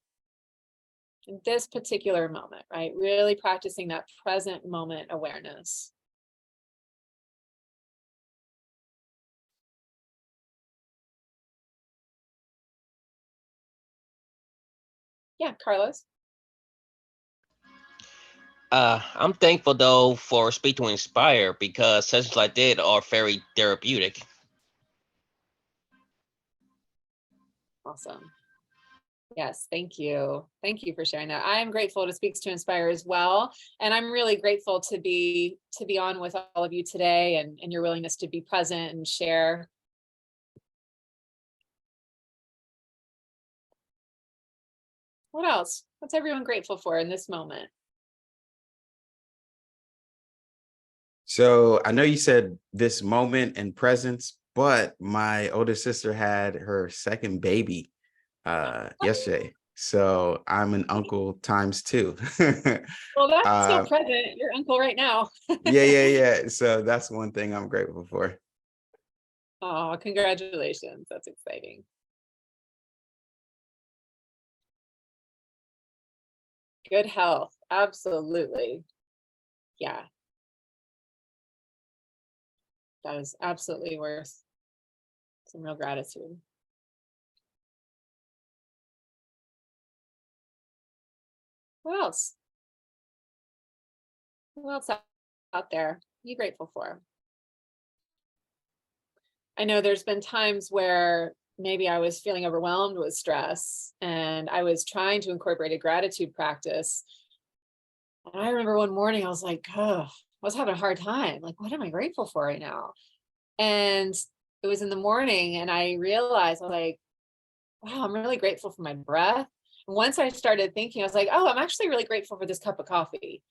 In this particular moment, right? Really practicing that present moment awareness. Yeah, Carlos. I'm thankful though for Speak to Inspire, because sessions like that are very therapeutic. Awesome. Yes, thank you. Thank you for sharing that. I am grateful to Speaks to Inspire as well. And I'm really grateful to be on with all of you today, and your willingness to be present and share. What else? What's everyone grateful for in this moment? So I know you said this moment and presence, but my older sister had her second baby yesterday. So I'm an uncle times two. Well, that's still uh, present. Your uncle right now. yeah. So that's one thing I'm grateful for. Oh, congratulations. That's exciting. Good health. Absolutely. Yeah. That is absolutely worth some real gratitude. What else? What else out there are you grateful for? I know there's been times where maybe I was feeling overwhelmed with stress and I was trying to incorporate a gratitude practice. And I remember one morning I was like, oh, I was having a hard time. Like, what am I grateful for right now? And it was in the morning and I realized, I was like, wow, I'm really grateful for my breath. And once I started thinking, I was like, oh, I'm actually really grateful for this cup of coffee.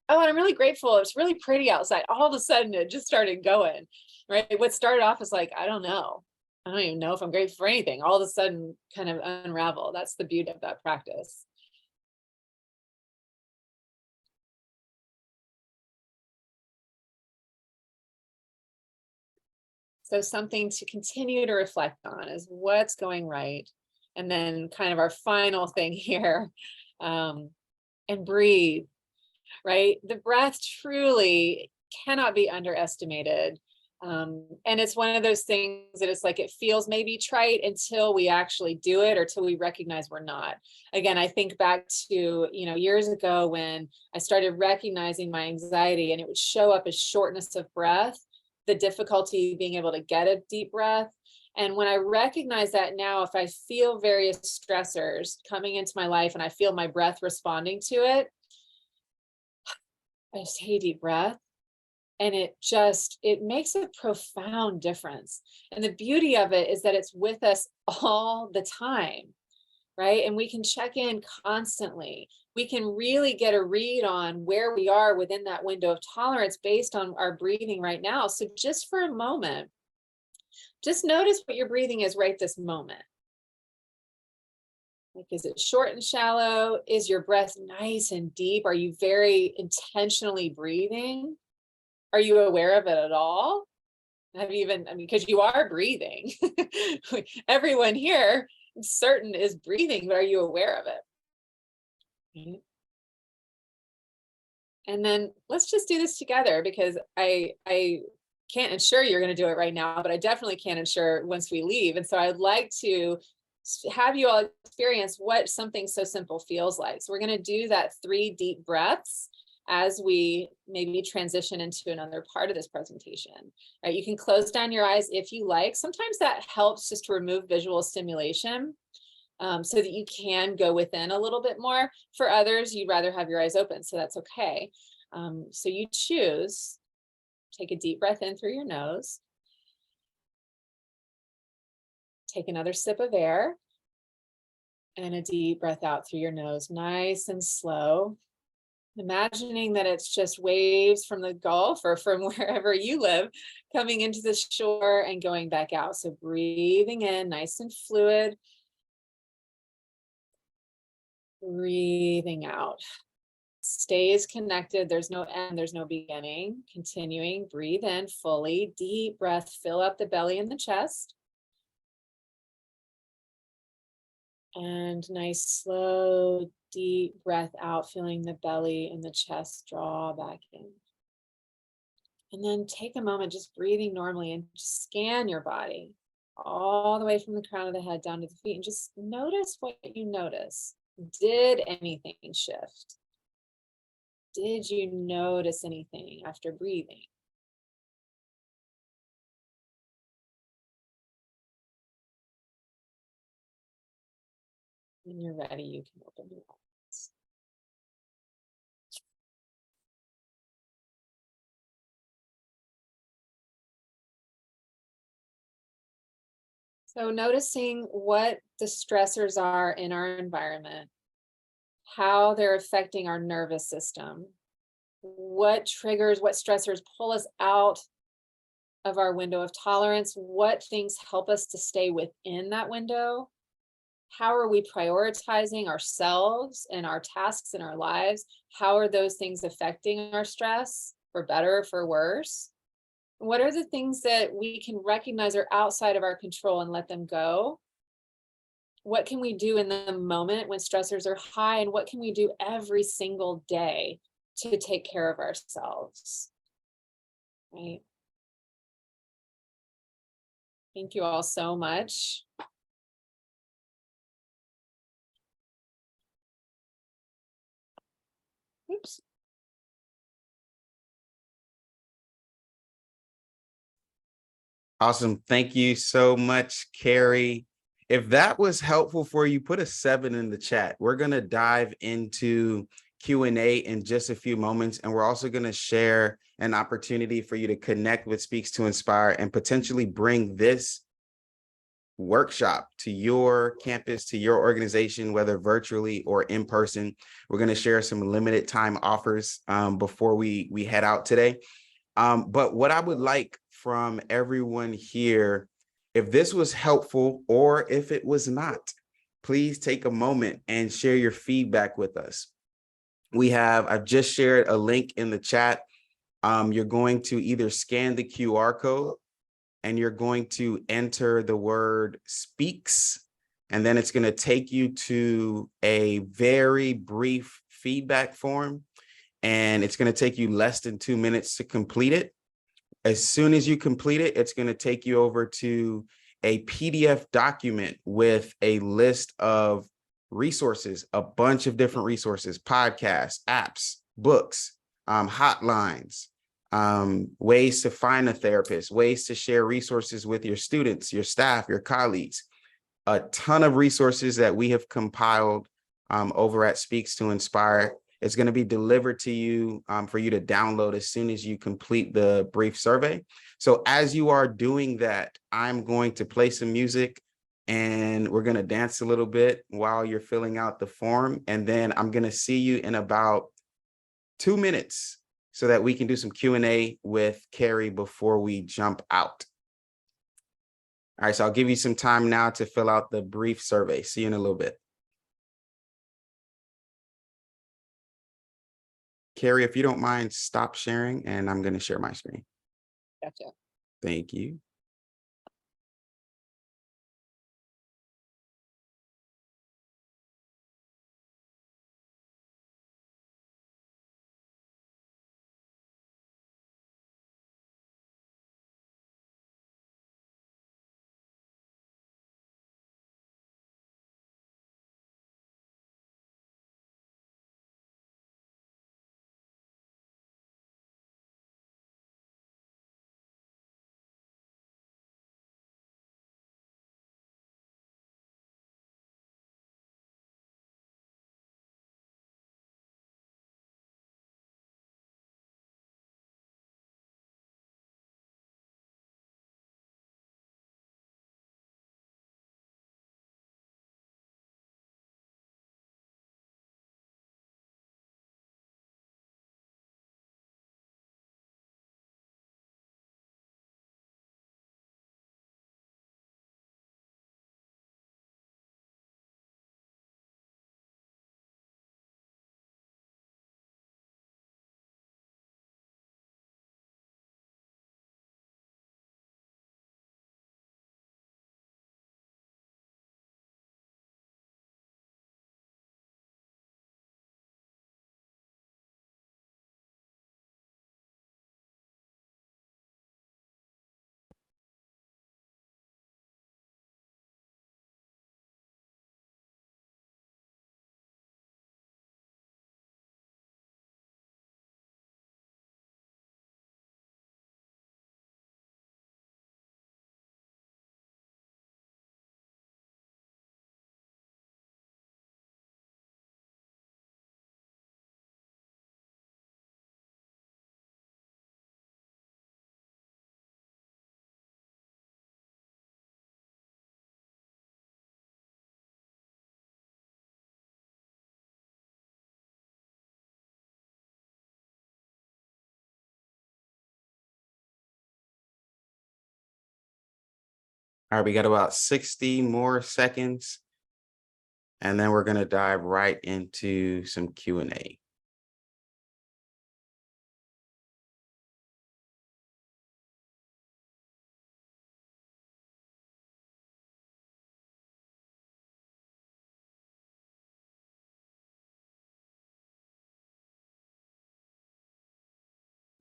Oh, and I'm really grateful. It's really pretty outside. All of a sudden, it just started going, right? What started off as like, I don't know. I don't even know if I'm grateful for anything. All of a sudden, kind of unravel. That's the beauty of that practice. So something to continue to reflect on is what's going right. And then kind of our final thing here, and breathe, right? The breath truly cannot be underestimated. And it's one of those things that it's like, it feels maybe trite until we actually do it or till we recognize we're not. Again, I think back to, years ago when I started recognizing my anxiety and it would show up as shortness of breath, the difficulty being able to get a deep breath. And when I recognize that now, if I feel various stressors coming into my life and I feel my breath responding to it, I just take a deep breath and it makes a profound difference. And the beauty of it is that it's with us all the time, right? And we can check in constantly. We can really get a read on where we are within that window of tolerance based on our breathing right now. So just for a moment, just notice what your breathing is right this moment. Like, is it short and shallow? Is your breath nice and deep? Are you very intentionally breathing? Are you aware of it at all? Because you are breathing. Everyone here, I'm certain, is breathing, but are you aware of it? And then let's just do this together, because I can't ensure you're going to do it right now, but I definitely can ensure once we leave. And so I'd like to have you all experience what something so simple feels like. So we're going to do that 3 deep breaths as we maybe transition into another part of this presentation. Right? You can close down your eyes if you like. Sometimes that helps just to remove visual stimulation, so that you can go within a little bit more. For others, you'd rather have your eyes open, so that's okay. So you choose. Take a deep breath in through your nose. Take another sip of air. And a deep breath out through your nose, nice and slow. Imagining that it's just waves from the Gulf or from wherever you live coming into the shore and going back out. So breathing in, nice and fluid. Breathing out. Stays connected. There's no end, there's no beginning. Continuing, breathe in fully, deep breath, fill up the belly and the chest. And nice, slow, deep breath out, feeling the belly and the chest draw back in. And then take a moment just breathing normally and just scan your body all the way from the crown of the head down to the feet and just notice what you notice. Did anything shift? Did you notice anything after breathing? When you're ready, you can open your eyes. So noticing what the stressors are in our environment, how they're affecting our nervous system, what triggers, what stressors pull us out of our window of tolerance, what things help us to stay within that window. How are we prioritizing ourselves and our tasks in our lives? How are those things affecting our stress, for better or for worse? What are the things that we can recognize are outside of our control and let them go? What can we do in the moment when stressors are high? And what can we do every single day to take care of ourselves? Right. Thank you all so much. Oops. Awesome. Thank you so much, Carrie. If that was helpful for you, put a 7 in the chat. We're going to dive into Q&A in just a few moments, and we're also going to share an opportunity for you to connect with Speaks to Inspire and potentially bring this workshop to your campus, to your organization, whether virtually or in person. We're going to share some limited time offers before we head out today. But what I would like from everyone here, if this was helpful or if it was not, please take a moment and share your feedback with us. I've just shared a link in the chat. You're going to either scan the QR code and you're going to enter the word speaks, and then it's going to take you to a very brief feedback form, and it's going to take you less than 2 minutes to complete it. As soon as you complete it, it's going to take you over to a PDF document with a list of resources, a bunch of different resources, podcasts, apps, books, hotlines, ways to find a therapist, ways to share resources with your students, your staff, your colleagues, a ton of resources that we have compiled over at Speaks to Inspire. It's going to be delivered to you for you to download as soon as you complete the brief survey. So as you are doing that, I'm going to play some music and we're going to dance a little bit while you're filling out the form. And then I'm going to see you in about 2 minutes so that we can do some Q&A with Carrie before we jump out. All right, so I'll give you some time now to fill out the brief survey. See you in a little bit. Carrie, if you don't mind, stop sharing and I'm going to share my screen. Gotcha. Thank you. All right, we got about 60 more seconds, and then we're going to dive right into some Q&A.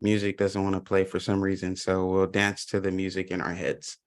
Music doesn't want to play for some reason, so we'll dance to the music in our heads.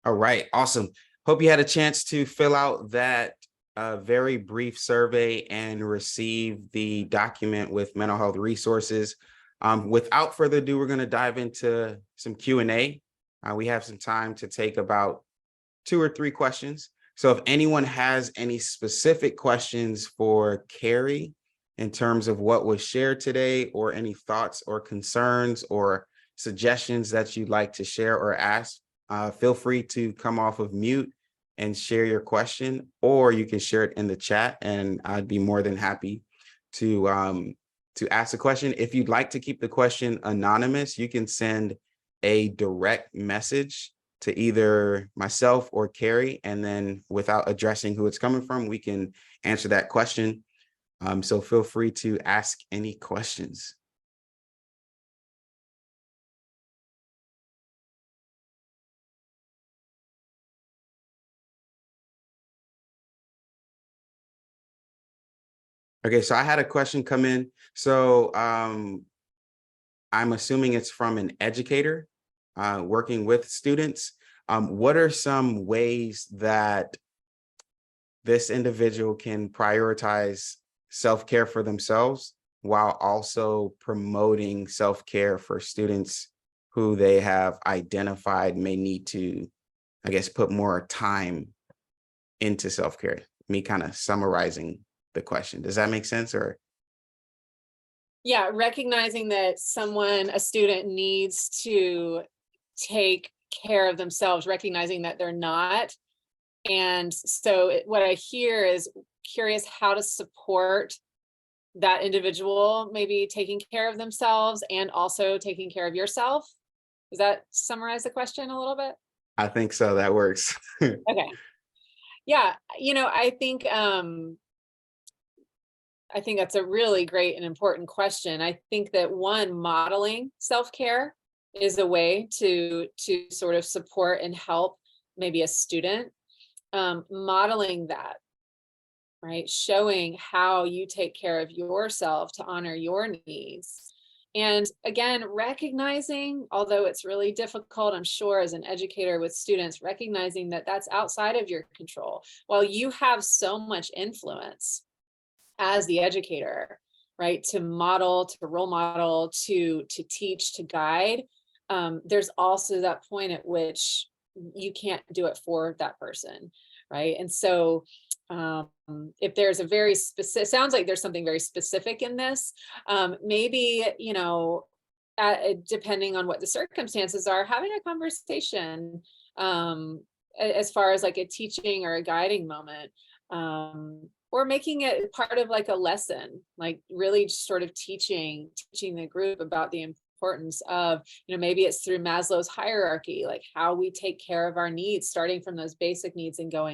All right, awesome. Hope you had a chance to fill out that very brief survey and receive the document with mental health resources. Without further ado, we're going to dive into some Q&A. We have some time to take about 2 or 3 questions. So if anyone has any specific questions for Carrie in terms of what was shared today, or any thoughts or concerns or suggestions that you'd like to share or ask, feel free to come off of mute and share your question, or you can share it in the chat, and I'd be more than happy to ask a question. If you'd like to keep the question anonymous, you can send a direct message to either myself or Carrie, and then without addressing who it's coming from, we can answer that question. So feel free to ask any questions. Okay, so I had a question come in. So I'm assuming it's from an educator working with students. What are some ways that this individual can prioritize self-care for themselves while also promoting self-care for students who they have identified may need to, I guess, put more time into self-care? Me kind of summarizing the question. Does that make sense? Or Yeah, recognizing that a student needs to take care of themselves, recognizing that they're not. And so what I hear is curious how to support that individual, maybe taking care of themselves and also taking care of yourself. Does that summarize the question a little bit? I think so, that works. Okay. Yeah, I think that's a really great and important question. I think that modeling self-care is a way to sort of support and help maybe a student. Modeling that, right? Showing how you take care of yourself to honor your needs. And again, recognizing, although it's really difficult, I'm sure, as an educator with students, recognizing that that's outside of your control. While you have so much influence as the educator, right, to model, to role model, to teach, to guide, there's also that point at which you can't do it for that person, right? And so if there's a very specific, sounds like there's something very specific in this, maybe, depending on what the circumstances are, having a conversation as far as like a teaching or a guiding moment, or making it part of like a lesson, like really sort of teaching the group about the importance of, maybe it's through Maslow's hierarchy, like how we take care of our needs, starting from those basic needs and going